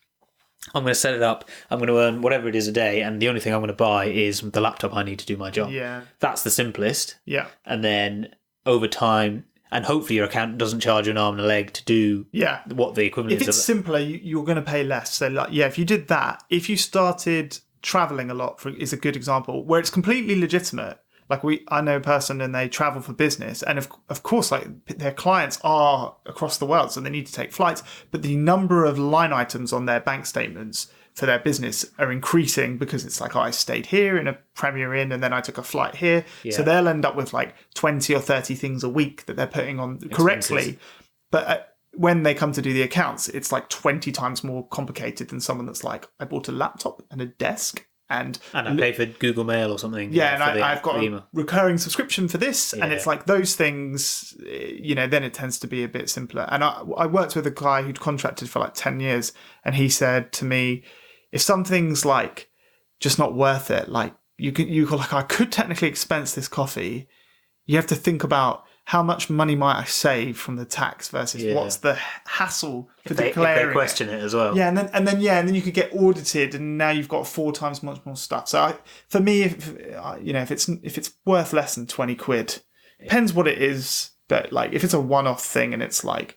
I'm going to set it up, I'm going to earn whatever it is a day, and the only thing I'm going to buy is the laptop I need to do my job. Yeah. That's the simplest. Yeah. And then over time, and hopefully your accountant doesn't charge you an arm and a leg to do what the equivalent is. If it's simpler, you're going to pay less. So, if you did that, if you started traveling a lot, is a good example, where it's completely legitimate. Like I know a person and they travel for business, and of course, like their clients are across the world, so they need to take flights. But the number of line items on their bank statements for their business are increasing, because it's like, I stayed here in a Premier Inn and then I took a flight here. Yeah. So they'll end up with like 20 or 30 things a week that they're putting on correctly. But when they come to do the accounts, it's like 20 times more complicated than someone that's like, I bought a laptop and a desk. And I pay for Google Mail or something. Yeah, and I've got a recurring subscription for this. Yeah. And it's like those things, then it tends to be a bit simpler. And I worked with a guy who'd contracted for like 10 years. And he said to me, if something's like just not worth it, like I could technically expense this coffee. You have to think about how much money might I save from the tax versus what's the hassle for declaring? If they question it as well. Yeah, and then you could get audited, and now you've got 4 times much more stuff. So for me, if it's worth less than 20 quid, depends what it is. But like if it's a one-off thing, and it's like,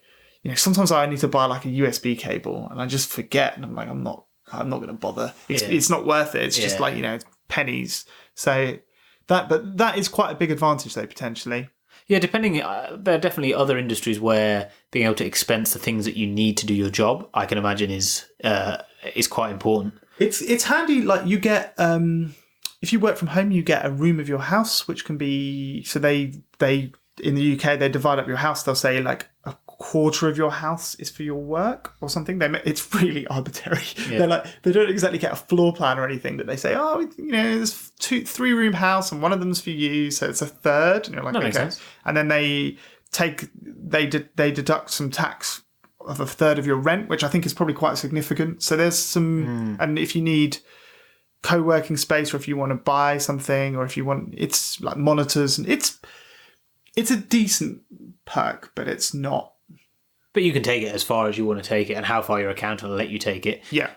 sometimes I need to buy like a USB cable, and I just forget, and I'm like, I'm not going to bother. It's not worth it. It's just like pennies. So that is quite a big advantage though, potentially. Yeah, depending, there are definitely other industries where being able to expense the things that you need to do your job, I can imagine is quite important. It's handy. Like you get, if you work from home, you get a room of your house, which can be, so they in the UK they divide up your house. They'll say like a quarter of your house is for your work or something. It's really arbitrary. Yeah. They don't exactly get a floor plan or anything, but they say, there's 3-room house and one of them's for you, so it's a third. And you're like, that makes sense. And then they deduct some tax of a third of your rent, which I think is probably quite significant. So there's some, and if you need co-working space, or if you want to buy something, or if you want, it's like monitors, and it's a decent perk, but it's not. But you can take it as far as you want to take it, and how far your accountant will let you take it. Yeah.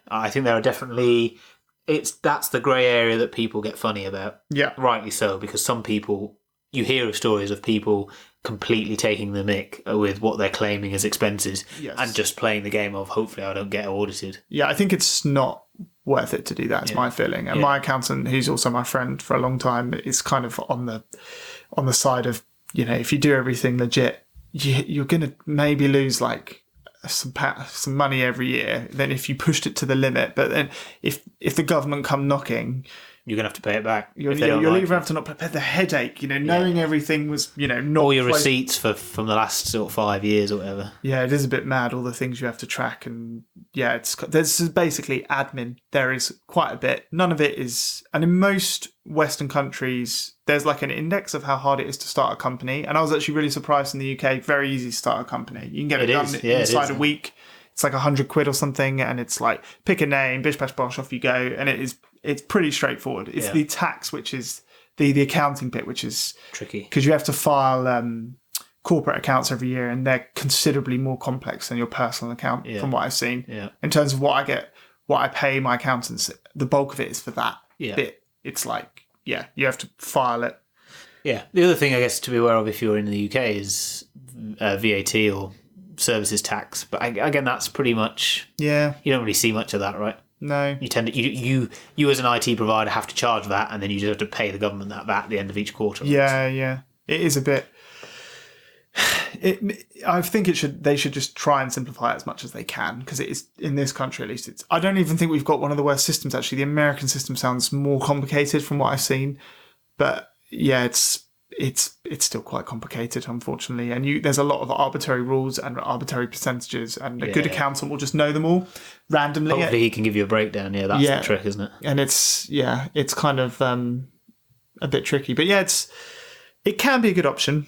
I think there are definitely, that's the grey area that people get funny about. Yeah. Rightly so, because some people, you hear of stories of people completely taking the mick with what they're claiming as expenses, and just playing the game of hopefully I don't get audited. Yeah, I think it's not worth it to do that. It's my feeling. And my accountant, who's also my friend for a long time, is kind of on the side of, if you do everything legit, you're going to maybe lose like some money every year. Then if you pushed it to the limit, but then if the government come knocking, you're going to have to pay it back. You'll even have to not prepare the headache, knowing everything was, not all your receipts from the last sort of 5 years or whatever. Yeah, it is a bit mad, all the things you have to track. And there's basically admin. There is quite a bit. None of it is, and in most Western countries, there's like an index of how hard it is to start a company. And I was actually really surprised in the UK, very easy to start a company. You can get it done inside a week. It's like 100 quid or something, and it's like, pick a name, bish bash bosh, off you go. And it's pretty straightforward. It's the tax, which is the accounting bit, which is tricky, because you have to file corporate accounts every year, and they're considerably more complex than your personal account, from what I've seen. Yeah. In terms of what I pay my accountants, the bulk of it is for that bit. It's like, you have to file it. Yeah. The other thing, I guess, to be aware of if you're in the UK is VAT or services tax, but again, that's pretty much you don't really see much of that, right? No, you tend to you as an IT provider have to charge that, and then you just have to pay the government that VAT at the end of each quarter. Yeah, it is a bit. I think they should just try and simplify it as much as they can, because it is, in this country at least, I don't even think we've got one of the worst systems. Actually, the American system sounds more complicated from what I've seen, but it's still quite complicated, unfortunately. And there's a lot of arbitrary rules and arbitrary percentages, and a good accountant will just know them all randomly. Hopefully he can give you a breakdown. Yeah, that's the trick, isn't it? And it's kind of a bit tricky. But it can be a good option,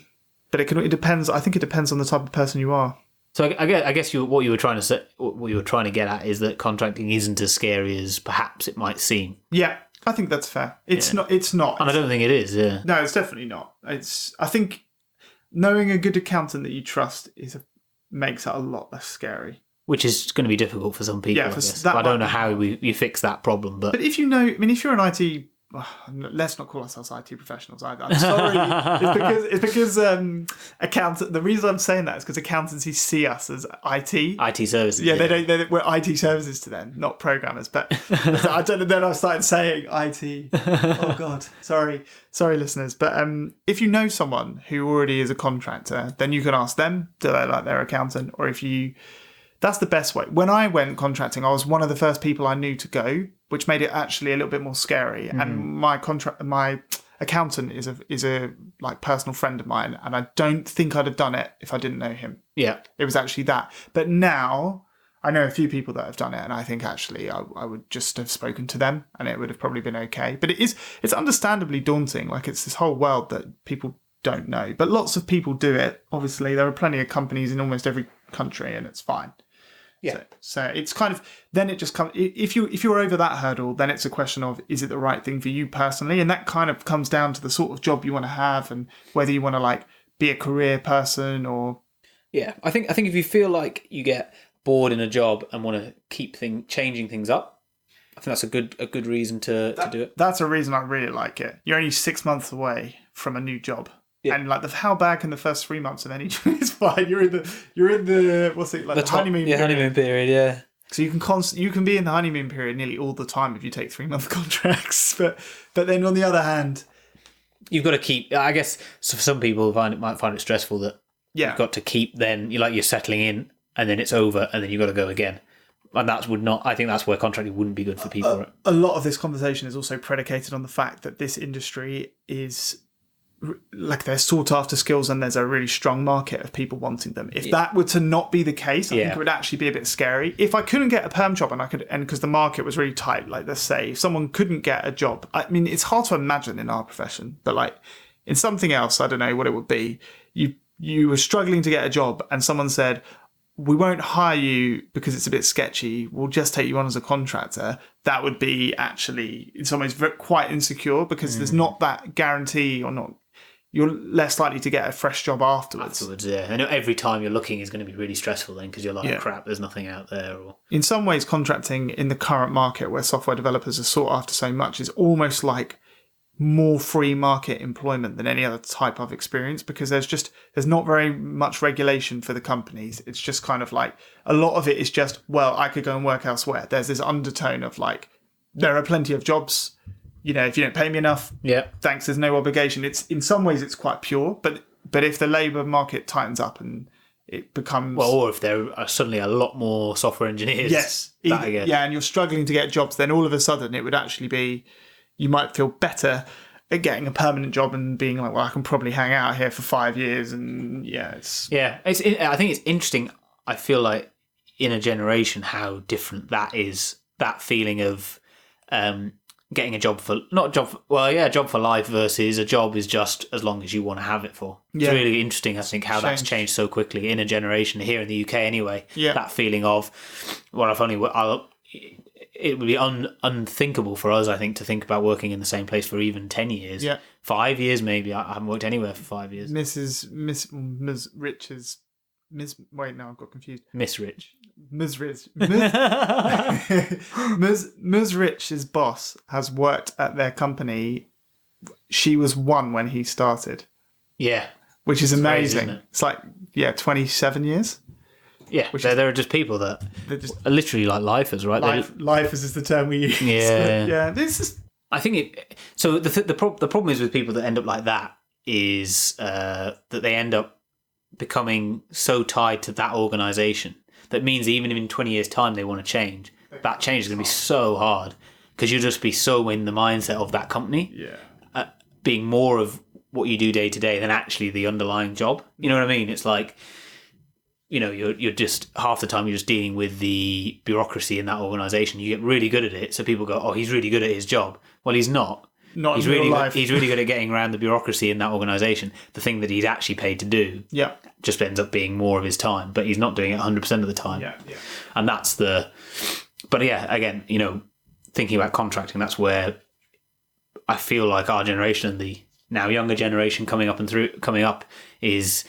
but it depends. I think it depends on the type of person you are. So I guess what you were trying to get at is that contracting isn't as scary as perhaps it might seem. Yeah. I think that's fair. It's not. And I don't think it is, yeah. No, it's definitely not. I think knowing a good accountant that you trust makes it a lot less scary. Which is going to be difficult for some people, I don't know how you fix that problem. But if you know, if you're an IT... let's not call ourselves IT professionals either. I'm sorry. it's because the reason I'm saying that is because accountancy see us as IT services. Yeah, we're IT services to them, not programmers. But I don't know. Then I started saying IT. Oh God, sorry, listeners. But if you know someone who already is a contractor, then you can ask them, do they like their accountant? Or that's the best way. When I went contracting, I was one of the first people I knew to go, which made it actually a little bit more scary. Mm. And my accountant is a like personal friend of mine, and I don't think I'd have done it if I didn't know him. Yeah, it was actually that. But now I know a few people that have done it, and I think actually I would just have spoken to them, and it would have probably been okay. But it's understandably daunting. Like, it's this whole world that people don't know, but lots of people do it. Obviously, there are plenty of companies in almost every country, and it's fine. Yeah. So it's kind of, then it just comes, if you're over that hurdle, then it's a question of, is it the right thing for you personally? And that kind of comes down to the sort of job you want to have and whether you want to like be a career person or. Yeah, I think if you feel like you get bored in a job and want to keep changing things up, I think that's a good reason to do it. That's a reason I really like it. You're only 6 months away from a new job. Yeah. And like how bad can the first 3 months of any job is fine. You're in the what's it like the honeymoon period. Honeymoon period, yeah. So you can be in the honeymoon period nearly all the time if you take 3-month contracts. But then on the other hand, you've got to keep. I guess for some people might find it stressful that you've got to keep. Then you're settling in, and then it's over, and then you've got to go again. And I think that's where contracting wouldn't be good for people. A lot of this conversation is also predicated on the fact that this industry is like there's sought after skills and there's a really strong market of people wanting them. If that were to not be the case, I think it would actually be a bit scary. If I couldn't get a perm job and because the market was really tight, like let's say if someone couldn't get a job, I mean, it's hard to imagine in our profession, but like in something else, I don't know what it would be. You were struggling to get a job and someone said, we won't hire you because it's a bit sketchy. We'll just take you on as a contractor. That would be actually in some ways quite insecure because there's not that guarantee or not. You're less likely to get a fresh job afterwards. Yeah. I know every time you're looking is going to be really stressful then because you're like, crap, there's nothing out there. Or in some ways, contracting in the current market where software developers are sought after so much is almost like more free market employment than any other type of experience because there's not very much regulation for the companies. It's just kind of like a lot of it is just, well, I could go and work elsewhere. There's this undertone of like, there are plenty of jobs. If you don't pay me enough, thanks, there's no obligation. It's in some ways it's quite pure, but if the labour market tightens up and it becomes or if there are suddenly a lot more software engineers, and you're struggling to get jobs, then all of a sudden it would actually be you might feel better at getting a permanent job and being like, well, I can probably hang out here for 5 years, and I think it's interesting. I feel like in a generation how different that is. That feeling of getting a job for job for life versus a job is just as long as you want to have it for. It's really interesting, I think, how that's changed so quickly in a generation here in the UK anyway. Yeah. That feeling of, well, it would be unthinkable for us, I think, to think about working in the same place for even 10 years. Yeah. 5 years maybe. I haven't worked anywhere for 5 years. Ms. Rich's wait, no, I've got confused. Miss Rich. Ms. Rich. Ms. Rich's boss has worked at their company. She was 1 when he started. Yeah. Which is amazing. Crazy, it's like, 27 years. Yeah, there are just people that are literally like lifers, right? Lifers is the term we use. Yeah. This is. I think so the problem is with people that end up like that is that they end up becoming so tied to that organisation. That means even if in 20 years' time they want to change, that change is going to be so hard because you'll just be so in the mindset of that company. Yeah. Being more of what you do day to day than actually the underlying job. You know what I mean? It's like, you're just half the time you're just dealing with the bureaucracy in that organisation. You get really good at it. So people go, oh, he's really good at his job. Well, he's not. He's really good at getting around the bureaucracy in that organisation. The thing that he's actually paid to do just ends up being more of his time, but he's not doing it 100% of the time. Yeah. And that's but again, thinking about contracting, that's where I feel like our generation and the now younger generation coming up is,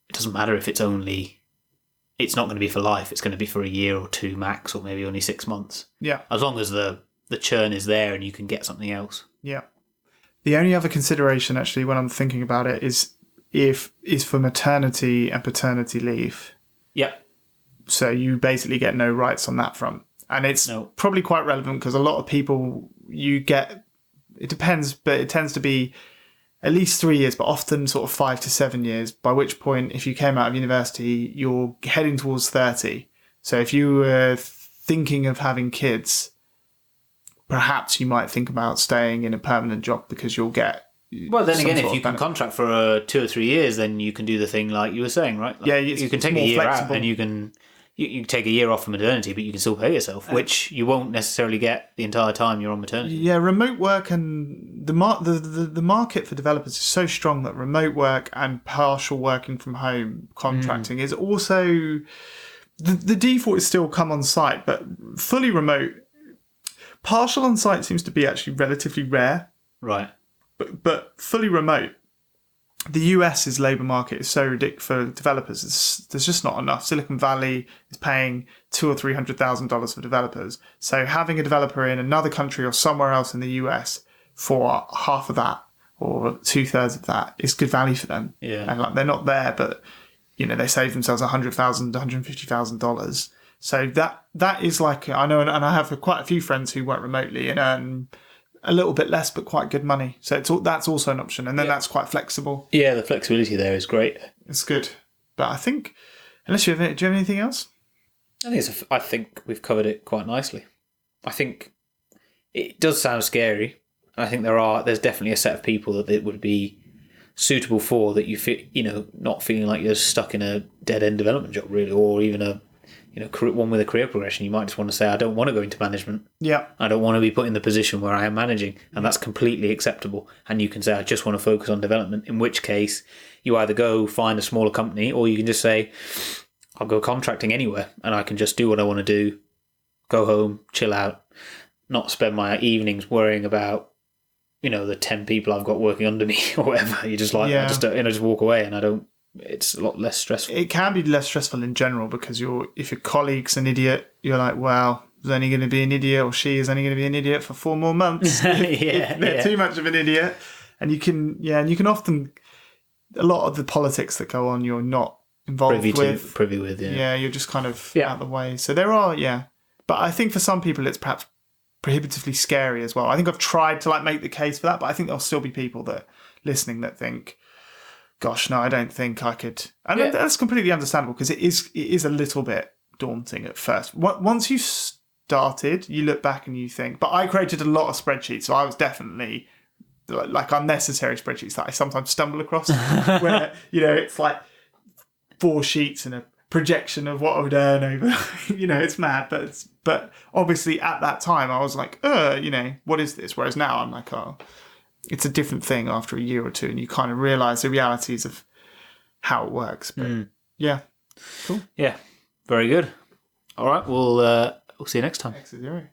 it doesn't matter if it's not going to be for life. It's going to be for a year or 2 max, or maybe only 6 months. Yeah. As long as the churn is there and you can get something else. Yeah. The only other consideration, actually, when I'm thinking about it, is for maternity and paternity leave. Yeah. So you basically get no rights on that front. And it's probably quite relevant because a lot of people it depends, but it tends to be at least 3 years, but often sort of 5 to 7 years, by which point, if you came out of university, you're heading towards 30. So if you were thinking of having kids, perhaps you might think about staying in a permanent job because you'll get... Well, then again, if you can contract for 2 or 3 years, then you can do the thing like you were saying, right? Like, you can take a year out and you can take a year off for maternity, but you can still pay yourself, which you won't necessarily get the entire time you're on maternity. Yeah, remote work and the market for developers is so strong that remote work and partial working from home contracting is also... the default is still come on site, but fully remote. Partial on site seems to be actually relatively rare. Right. But fully remote. The US's labour market is so ridiculous for developers. There's just not enough. Silicon Valley is paying $200,000 or $300,000 for developers. So having a developer in another country or somewhere else in the US for half of that or 2/3 of that is good value for them. Yeah. And like they're not there, but they save themselves $100,000, $150,000. So that is like, I know, and I have quite a few friends who work remotely and earn a little bit less, but quite good money. So that's also an option, and then that's quite flexible. Yeah, the flexibility there is great. It's good, but I think unless do you have anything else? I think we've covered it quite nicely. I think it does sound scary. I think there's definitely a set of people that it would be suitable for, that you feel, not feeling like you're stuck in a dead end development job really, or even a one with a career progression. You might just want to say, I don't want to go into management. Yeah. I don't want to be put in the position where I am managing, and that's completely acceptable. And you can say, I just want to focus on development, in which case you either go find a smaller company, or you can just say, I'll go contracting anywhere and I can just do what I want to do, go home, chill out, not spend my evenings worrying about, the 10 people I've got working under me or whatever. You just I just walk away, and it's a lot less stressful. It can be less stressful in general because if your colleague's an idiot, you're like, well, there's only going to be an idiot, or she is only going to be an idiot for 4 more months. if they're too much of an idiot. And you can often, a lot of the politics that go on, you're not involved privy with. Yeah, you're just kind of out of the way. So there are, but I think for some people it's perhaps prohibitively scary as well. I think I've tried to make the case for that, but I think there'll still be people that listening that think, gosh, no, I don't think I could. And that's completely understandable, because it is a little bit daunting at first. Once you started, you look back and you think, but I created a lot of spreadsheets, so I was definitely like unnecessary spreadsheets that I sometimes stumble across where, it's like 4 sheets and a projection of what I would earn over, it's mad, but obviously at that time I was like, what is this? Whereas now I'm like, oh, it's a different thing after a year or two, and you kind of realise the realities of how it works. But yeah, cool. Yeah, very good. All right, we'll see you next time. X0.